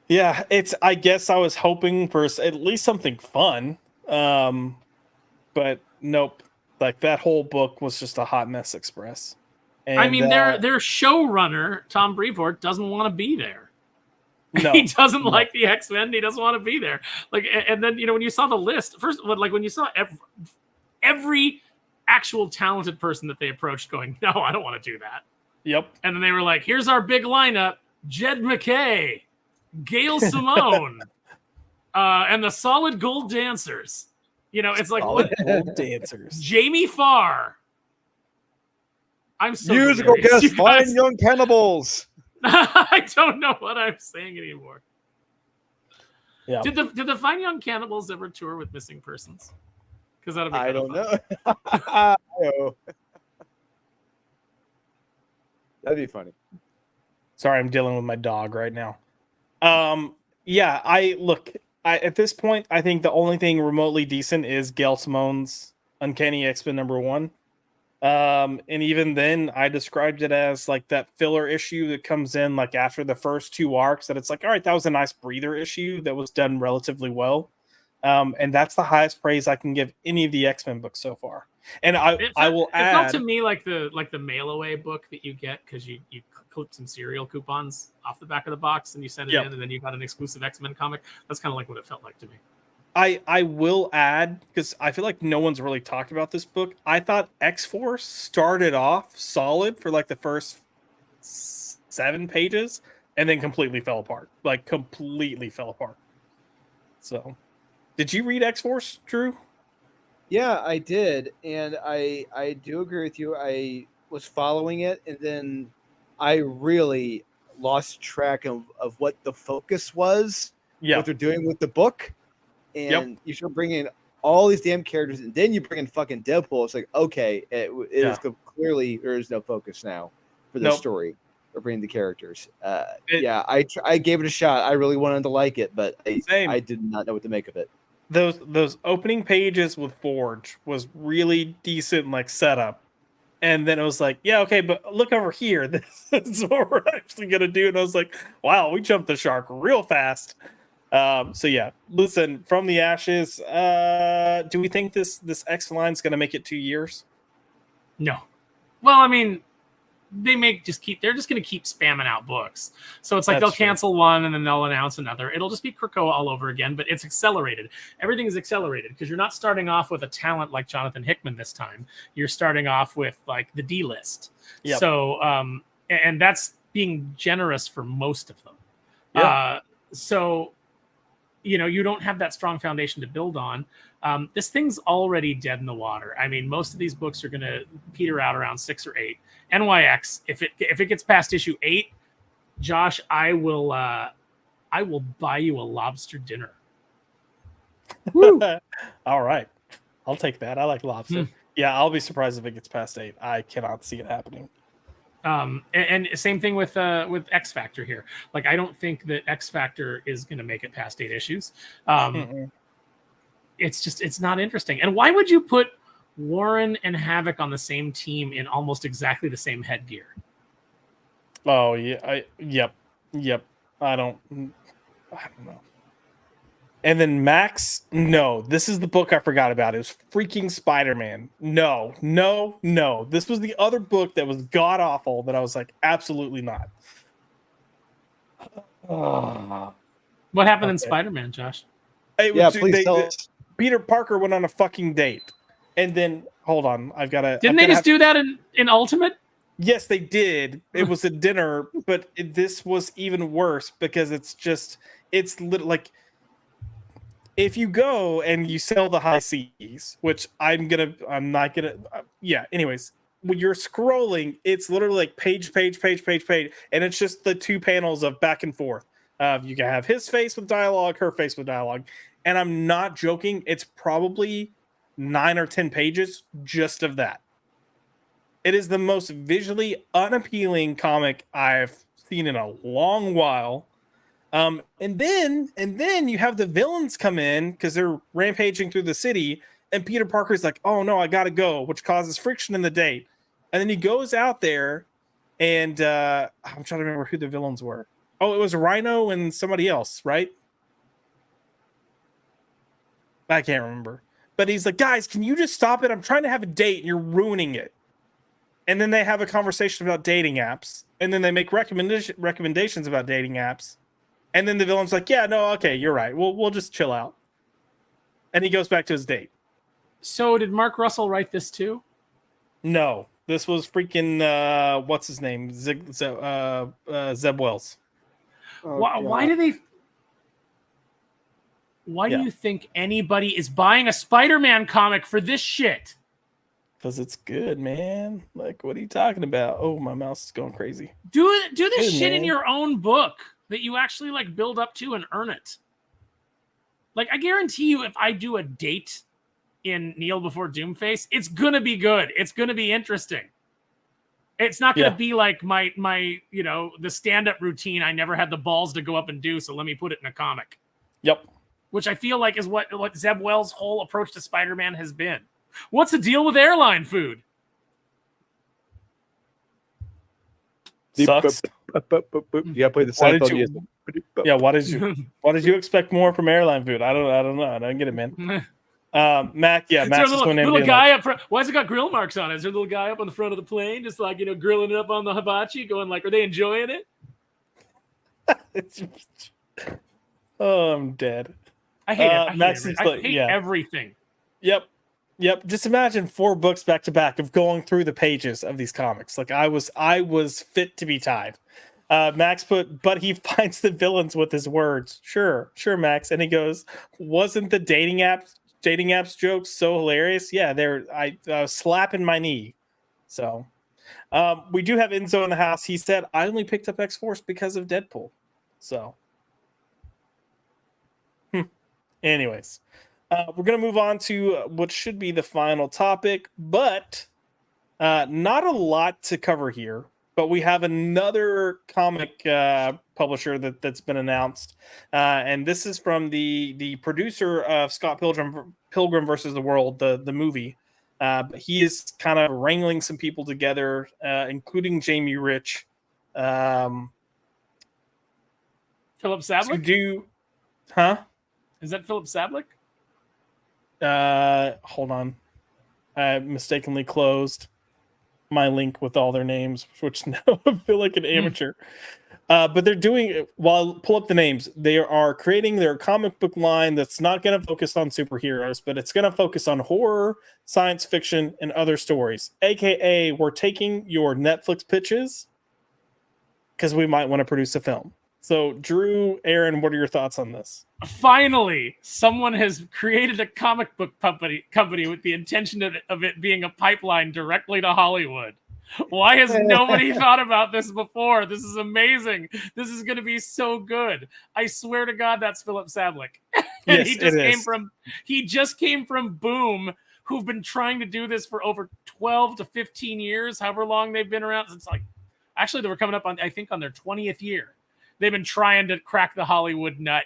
Yeah, it's. I guess I was hoping for at least something fun, but nope. Like, that whole book was just a hot mess express. And, I mean, their showrunner Tom Brevoort doesn't want to be there. No, he doesn't like the X-Men. He doesn't want to be there. Like, and then when you saw the list first, like when you saw every actual talented person that they approached, going, no, I don't want to do that. Yep. And then they were like, here's our big lineup: Jed MacKay, Gail Simone, and the Solid Gold Dancers. It's like Gold Dancers. Jamie Farr. I'm so musical guest, Fine Young Cannibals. I don't know what I'm saying anymore. Yeah. Did the Fine Young Cannibals ever tour with Missing Persons? Because that'll be I don't fun. know. That'd be funny. Sorry, I'm dealing with my dog right now. Yeah, at this point, I think the only thing remotely decent is Gail Simone's Uncanny X-Men #1. And even then, I described it as like that filler issue that comes in like after the first 2 arcs, that it's like, all right, that was a nice breather issue that was done relatively well. And that's the highest praise I can give any of the X-Men books so far. And I will add, it felt to me like the mail away book that you get because you clip some cereal coupons off the back of the box and you send it in, and then you got an exclusive X-Men comic. That's kind of like what it felt like to me. I will add, because I feel like no one's really talked about this book, I thought X-Force started off solid for like the first 7 pages and then completely fell apart. So, did you read X-Force, Drew? Yeah, I did, and I do agree with you. I was following it, and then I really lost track of what the focus was, what they're doing with the book. And you should bring in all these damn characters, and then you bring in fucking Deadpool. It's like, okay, it is clearly there is no focus now for this story or bringing the characters. I gave it a shot. I really wanted to like it, but I did not know what to make of it. those opening pages with Forge was really decent, like setup. And then it was like, yeah, okay, but look over here. This is what we're actually gonna do. And I was like, wow, we jumped the shark real fast. So yeah, listen, from the ashes. Do we think this X line's gonna make it 2 years? No. Well, I mean, they're just going to keep spamming out books. So it's like That's they'll cancel one and then they'll announce another. It'll just be Krakoa all over again, but it's accelerated. Everything is accelerated because you're not starting off with a talent like Jonathan Hickman this time. You're starting off with like the D list. Yep. So, and that's being generous for most of them. Yeah. So, you don't have that strong foundation to build on. This thing's already dead in the water. I mean, most of these books are going to peter out around 6 or 8. NYX, if it gets past issue 8, Josh, I will buy you a lobster dinner. All right, I'll take that. I like lobster. Yeah, I'll be surprised if it gets past 8. I cannot see it happening. And same thing with X Factor here. Like, I don't think that X Factor is going to make it past 8 issues. It's not interesting. And why would you put Warren and Havoc on the same team in almost exactly the same headgear? Oh yeah, yep. I don't know. And then Max, no, this is the book I forgot about. It was freaking Spider-Man. No. This was the other book that was god awful that I was like, absolutely not. What happened in Spider-Man, Josh? Please tell us. Peter Parker went on a fucking date. And then, hold on, Didn't they just do that in Ultimate? Yes, they did. It was a dinner, but this was even worse because it's like, if you go and you sell the high seas, which anyways, when you're scrolling, it's literally like page, and it's just the 2 panels of back and forth. You can have his face with dialogue, her face with dialogue. And I'm not joking, it's probably 9 or 10 pages just of that. It is the most visually unappealing comic I've seen in a long while. And then you have the villains come in because they're rampaging through the city, and Peter Parker's like, "Oh no, I gotta go," which causes friction in the date. And then he goes out there, and I'm trying to remember who the villains were. Oh, it was Rhino and somebody else, right? I can't remember. But he's like, "Guys, can you just stop it? I'm trying to have a date, and you're ruining it." And then they have a conversation about dating apps, and then they make recommendations about dating apps. And then the villain's like, "Yeah, no, okay, you're right. We'll just chill out." And he goes back to his date. So did Mark Russell write this too? No, this was freaking what's his name? Zeb Wells. Why do you think anybody is buying a Spider-Man comic for this shit? Because it's good, man. Like, what are you talking about? Oh, my mouse is going crazy. Do this shit man. in your own book that you actually like build up to and earn it. Like, I guarantee you, if I do a date in Kneel Before Doomface, it's gonna be good. It's gonna be interesting. It's not gonna be like my the stand-up routine I never had the balls to go up and do, so let me put it in a comic. Yep. Which I feel like is what Zeb Wells' whole approach to Spider-Man has been. What's the deal with airline food? Sucks. Yeah, play the Seinfeld music. Yeah, why did you expect more from airline food? I don't know. I don't get it, man. Mac, yeah, Max is going little guy up front. Why has it got grill marks on it? Is there a little guy up on the front of the plane, just like grilling it up on the hibachi, going like, are they enjoying it? Oh, I'm dead. I hate it. I hate everything. Yep. Just imagine 4 books back to back of going through the pages of these comics. Like I was fit to be tied. Max put, but he finds the villains with his words. Sure, Max. And he goes, wasn't the dating apps jokes so hilarious? Yeah, I was slapping my knee. So we do have Enzo in the house. He said, I only picked up X-Force because of Deadpool. So anyways. We're going to move on to what should be the final topic, but not a lot to cover here. but we have another comic publisher that's been announced, and this is from the producer of Scott Pilgrim versus the World, the movie. But he is kind of wrangling some people together, including Jamie Rich. Philip Sablik? Huh? Is that Philip Sablik? Hold on. I mistakenly closed my link with all their names, which now I feel like an amateur. But they're doing, while pull up the names, they are creating their comic book line that's not going to focus on superheroes, but it's going to focus on horror, science fiction, and other stories. AKA, we're taking your Netflix pitches because we might want to produce a film. So, Drew, Aaron, what are your thoughts on this? Finally, someone has created a comic book company with the intention of it being a pipeline directly to Hollywood. Why has nobody thought about this before? This is amazing. This is going to be so good. I swear to God, that's Philip Sablik. And Yes, he just came from Boom, who've been trying to do this for over 12 to 15 years, however long they've been around. It's like, actually, they were coming up on, I think, on their 20th year. They've been trying to crack the Hollywood nut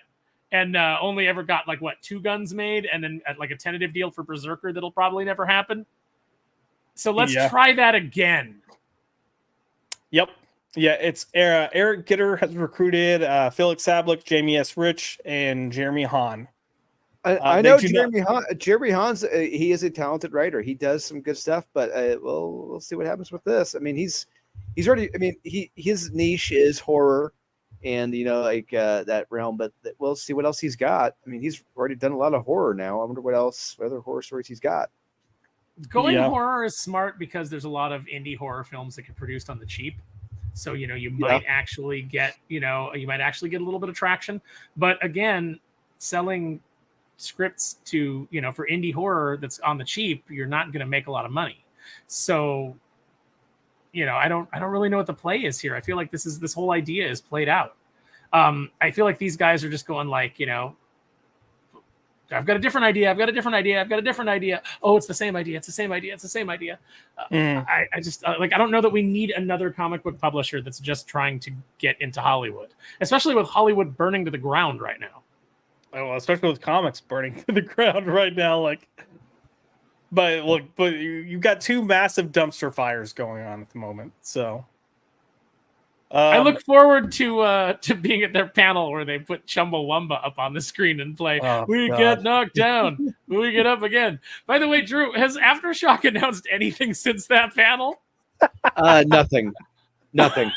and only ever got 2 guns made, and then a tentative deal for Berserker that'll probably never happen. So let's try that again. Yep. Yeah, it's Eric Gitter has recruited Felix Sablik, Jamie S. Rich, and Jeremy Hahn. I know Jeremy Hahn. Jeremy Hahn's he is a talented writer. He does some good stuff, but we'll see what happens with this. I mean, he's already. I mean, his niche is horror, and that realm. But we'll see what else he's got. I mean, he's already done a lot of horror now. I wonder what other horror stories he's got. Going horror is smart because there's a lot of indie horror films that get produced on the cheap. So, you might actually get, a little bit of traction. But again, selling scripts to, for indie horror that's on the cheap, you're not going to make a lot of money. So, I don't really know what the play is here. I feel like this whole idea is played out. I feel like these guys are just going I've got a different idea. Oh, it's the same idea. I just I don't know that we need another comic book publisher that's just trying to get into Hollywood, especially with Hollywood burning to the ground right now. Oh, especially with comics burning to the ground right now. But you've got 2 massive dumpster fires going on at the moment. So I look forward to being at their panel where they put Chumbawamba up on the screen and play Get knocked down, we get up again. By the way, Drew, has Aftershock announced anything since that panel? Nothing.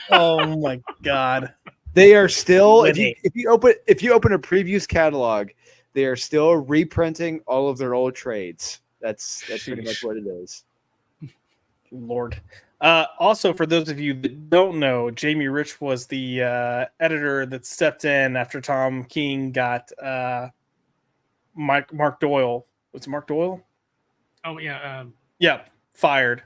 Oh my God. They are still if you open a previews catalog, they are still reprinting all of their old trades. That's pretty much what it is. Lord. Also, for those of you that don't know, Jamie Rich was the editor that stepped in after Tom King got Mark Doyle. Was it Mark Doyle? Oh, yeah. Fired.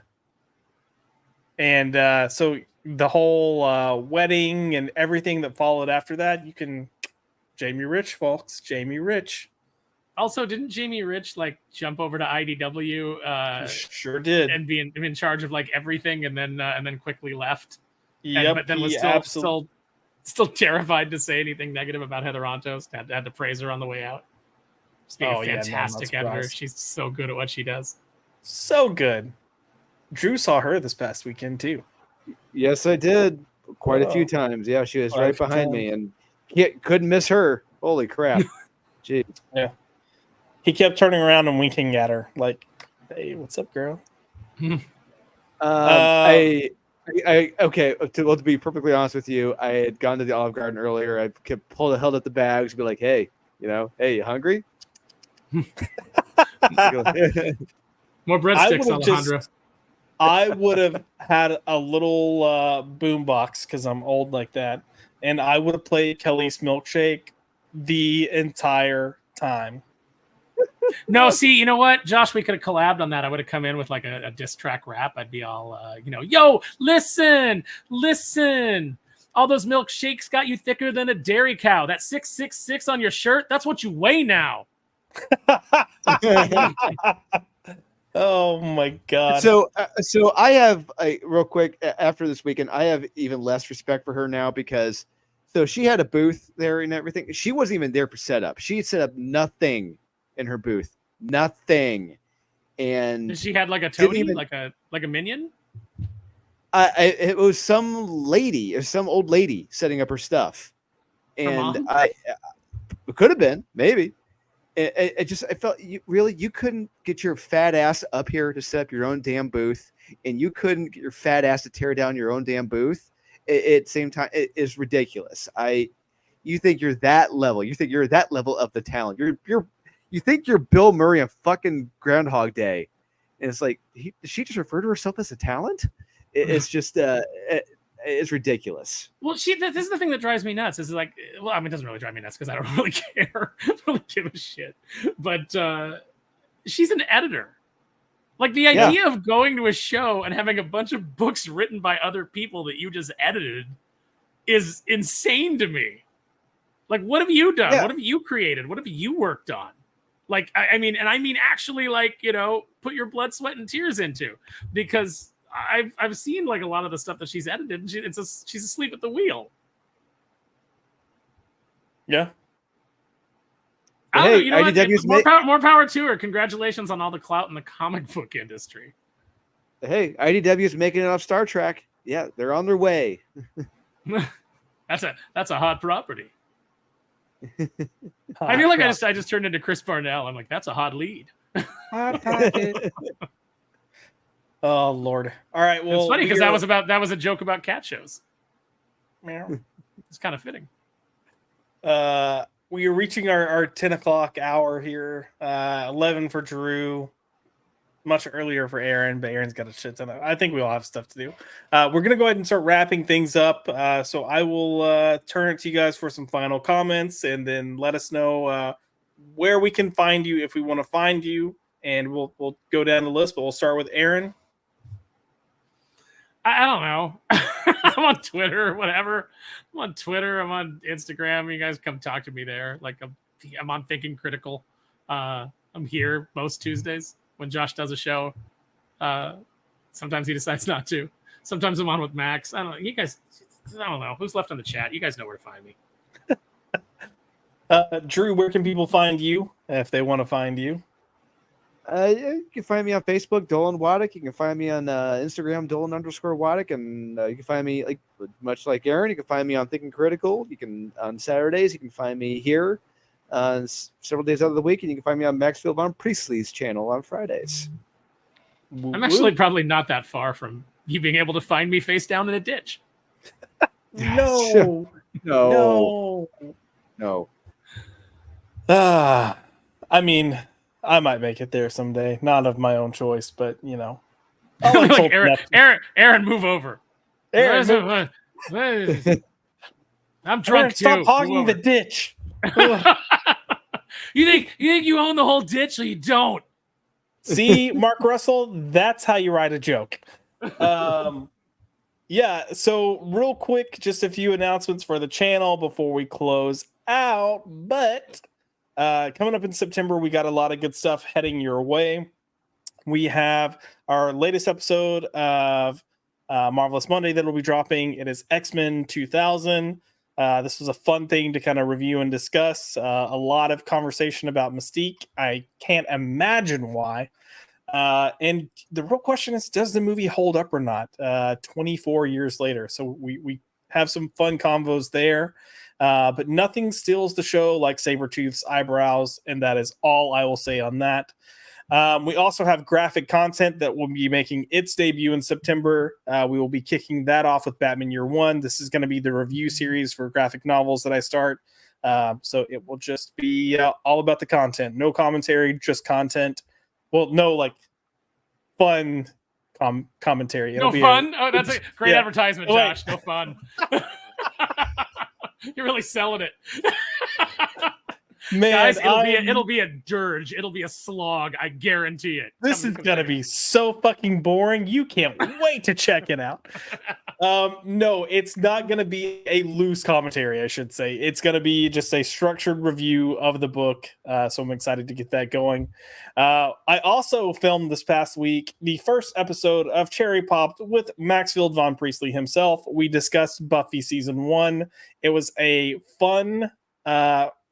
And so the whole wedding and everything that followed after that, Jamie Rich, folks. Jamie Rich. Also, didn't Jamie Rich jump over to IDW? Sure did, and be in charge of everything, and then quickly left. Yep, but then was still terrified to say anything negative about Heather Ontos. Had to praise her on the way out. Just being a fantastic editor. She's so good at what she does. So good. Drew saw her this past weekend too. Yes, I did. Quite a few times. Yeah, she was right behind me, and couldn't miss her. Holy crap! Jeez. Yeah. He kept turning around and winking at her, "Hey, what's up, girl?" Okay. To be perfectly honest with you, I had gone to the Olive Garden earlier. I kept held up the bags, be like, "Hey, hey, you hungry?" More breadsticks, Alejandro. I would have had a little boom box because I'm old like that, and I would have played Kelly's Milkshake the entire time. No, see, you know what, Josh, we could have collabed on that. I would have come in with a diss track rap. I'd be all, yo, listen, all those milkshakes got you thicker than a dairy cow. That 666 on your shirt, that's what you weigh now. Oh my god. So I have real quick after this weekend, I have even less respect for her now because so she had a booth there and everything. She wasn't even there for setup. She had set up nothing in her booth, nothing. And She had like a toady, like a minion. It was some lady or some old lady setting up her stuff, and it could have been maybe. I felt you couldn't get your fat ass up here to set up your own damn booth, and you couldn't get your fat ass to tear down your own damn booth. At the same time, it is ridiculous. You think you're that level? You think you're that level of the talent? You think you're Bill Murray on fucking Groundhog Day, and it's like, did she just refer to herself as a talent? It's just it's ridiculous. Well, this is the thing that drives me nuts. Is like, well, I mean, it doesn't really drive me nuts because I don't really care. I don't really give a shit. But she's an editor. Like the idea of going to a show and having a bunch of books written by other people that you just edited is insane to me. Like, what have you done? What have you created? What have you worked on? Like, I mean actually, like, you know, put your blood, sweat, and tears into, because I've seen like a lot of the stuff that she's edited. And she's asleep at the wheel. Yeah. Hey, you know IDW's more power to her. Congratulations on all the clout in the comic book industry. Hey, IDW's making it off Star Trek. Yeah, they're on their way. That's a hot property. I feel like I just turned into Chris Parnell. I'm like, that's a hot lead. Hot pocket. Oh Lord! All right. Well, it's funny because that was a joke about cat shows. It's kind of fitting. We are reaching our 10 o'clock hour here. 11 for Drew. Much earlier for Aaron, but Aaron's got a shit ton. I think we all have stuff to do. We're gonna go ahead and start wrapping things up. So I will turn it to you guys for some final comments, and then let us know where we can find you if we want to find you, and we'll go down the list. But we'll start with Aaron. I don't know. I'm on Twitter or whatever. I'm on Twitter. I'm on Instagram. You guys come talk to me there. Like I'm on Thinking Critical. I'm here most Tuesdays when Josh does a show. Sometimes he decides not to. Sometimes I'm on with Max. I don't know. You guys, I don't know. Who's left on the chat? You guys know where to find me. Drew, where can people find you if they want to find you? You can find me on Facebook, Dolan Waddick. You can find me on Instagram, Dolan_Waddick, and you can find me much like Aaron. You can find me on Thinking Critical. You can on Saturdays. You can find me here several days out of the week, and you can find me on Maxfield on Priestley's channel on Fridays. I'm actually probably not that far from you being able to find me face down in a ditch. No. I mean, I might make it there someday. Not of my own choice, but you know. Like Aaron, move over. Aaron, I'm drunk too. Stop hogging the ditch. You think you own the whole ditch, so you don't. See, Mark Russell, that's how you write a joke. Yeah, so real quick, just a few announcements for the channel before we close out. But coming up in September, we got a lot of good stuff heading your way. We have our latest episode of Marvelous Monday that will be dropping. It is X-Men 2000. This was a fun thing to kind of review and discuss. A lot of conversation about Mystique. I can't imagine why. And the real question is, does the movie hold up or not 24 years later? So we have some fun convos there. But nothing steals the show like Sabretooth's eyebrows, and that is all I will say on that. We also have graphic content that will be making its debut in September. We will be kicking that off with Batman Year One. This is going to be the review series for graphic novels that I start. So it will just be all about the content. No commentary, just content. Well, no, like fun commentary. No fun? Oh, that's a great advertisement, Josh. No fun. You're really selling it. Man, guys, it'll be a dirge. It'll be a slog. I guarantee it. This is gonna be so fucking boring. You can't wait to check it out. No, it's not going to be a loose commentary, I should say. It's going to be just a structured review of the book. So I'm excited to get that going. I also filmed this past week the first episode of Cherry Popped with Maxfield von Priestley himself. We discussed Buffy season 1. It was a fun,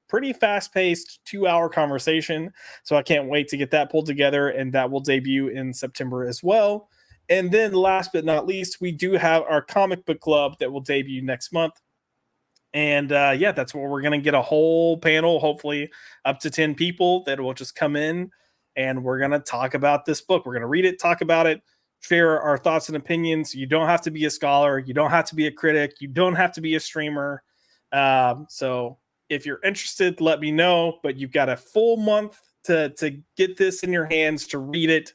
pretty fast-paced 2-hour conversation. So I can't wait to get that pulled together, and that will debut in September as well. And then last but not least, we do have our comic book club that will debut next month. And yeah, that's where we're going to get a whole panel, hopefully up to 10 people that will just come in, and we're going to talk about this book. We're going to read it, talk about it, share our thoughts and opinions. You don't have to be a scholar. You don't have to be a critic. You don't have to be a streamer. So if you're interested, let me know. But you've got a full month to get this in your hands, to read it.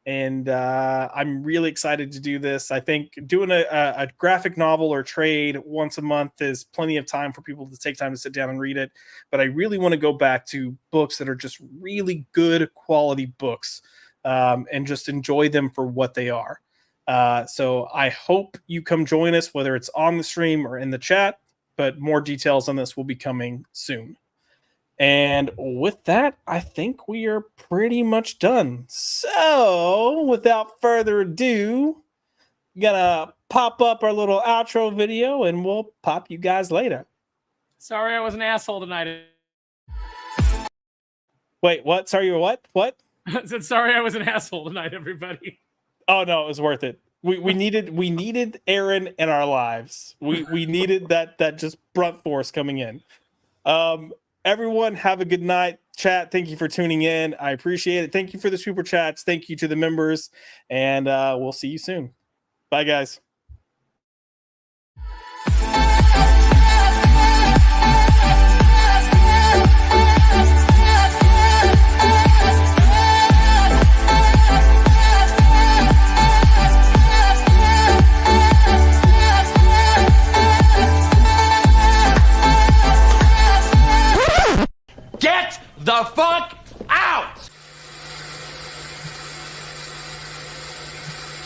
And I'm really excited to do this. I think doing a graphic novel or trade once a month is plenty of time for people to take time to sit down and read it. But I really want to go back to books that are just really good quality books, and just enjoy them for what they are. So I hope you come join us, whether it's on the stream or in the chat. But more details on this will be coming soon. And with that, I think we are pretty much done. So, without further ado, gonna pop up our little outro video, and we'll pop you guys later. Sorry, I was an asshole tonight. Wait, what? Sorry, you what? What? I said sorry, I was an asshole tonight, everybody. Oh no, it was worth it. We needed Aaron in our lives. We needed that just brunt force coming in. Everyone, have a good night. Chat, thank you for tuning in. I appreciate it. Thank you for the super chats. Thank you to the members. And we'll see you soon. Bye, guys. Get the fuck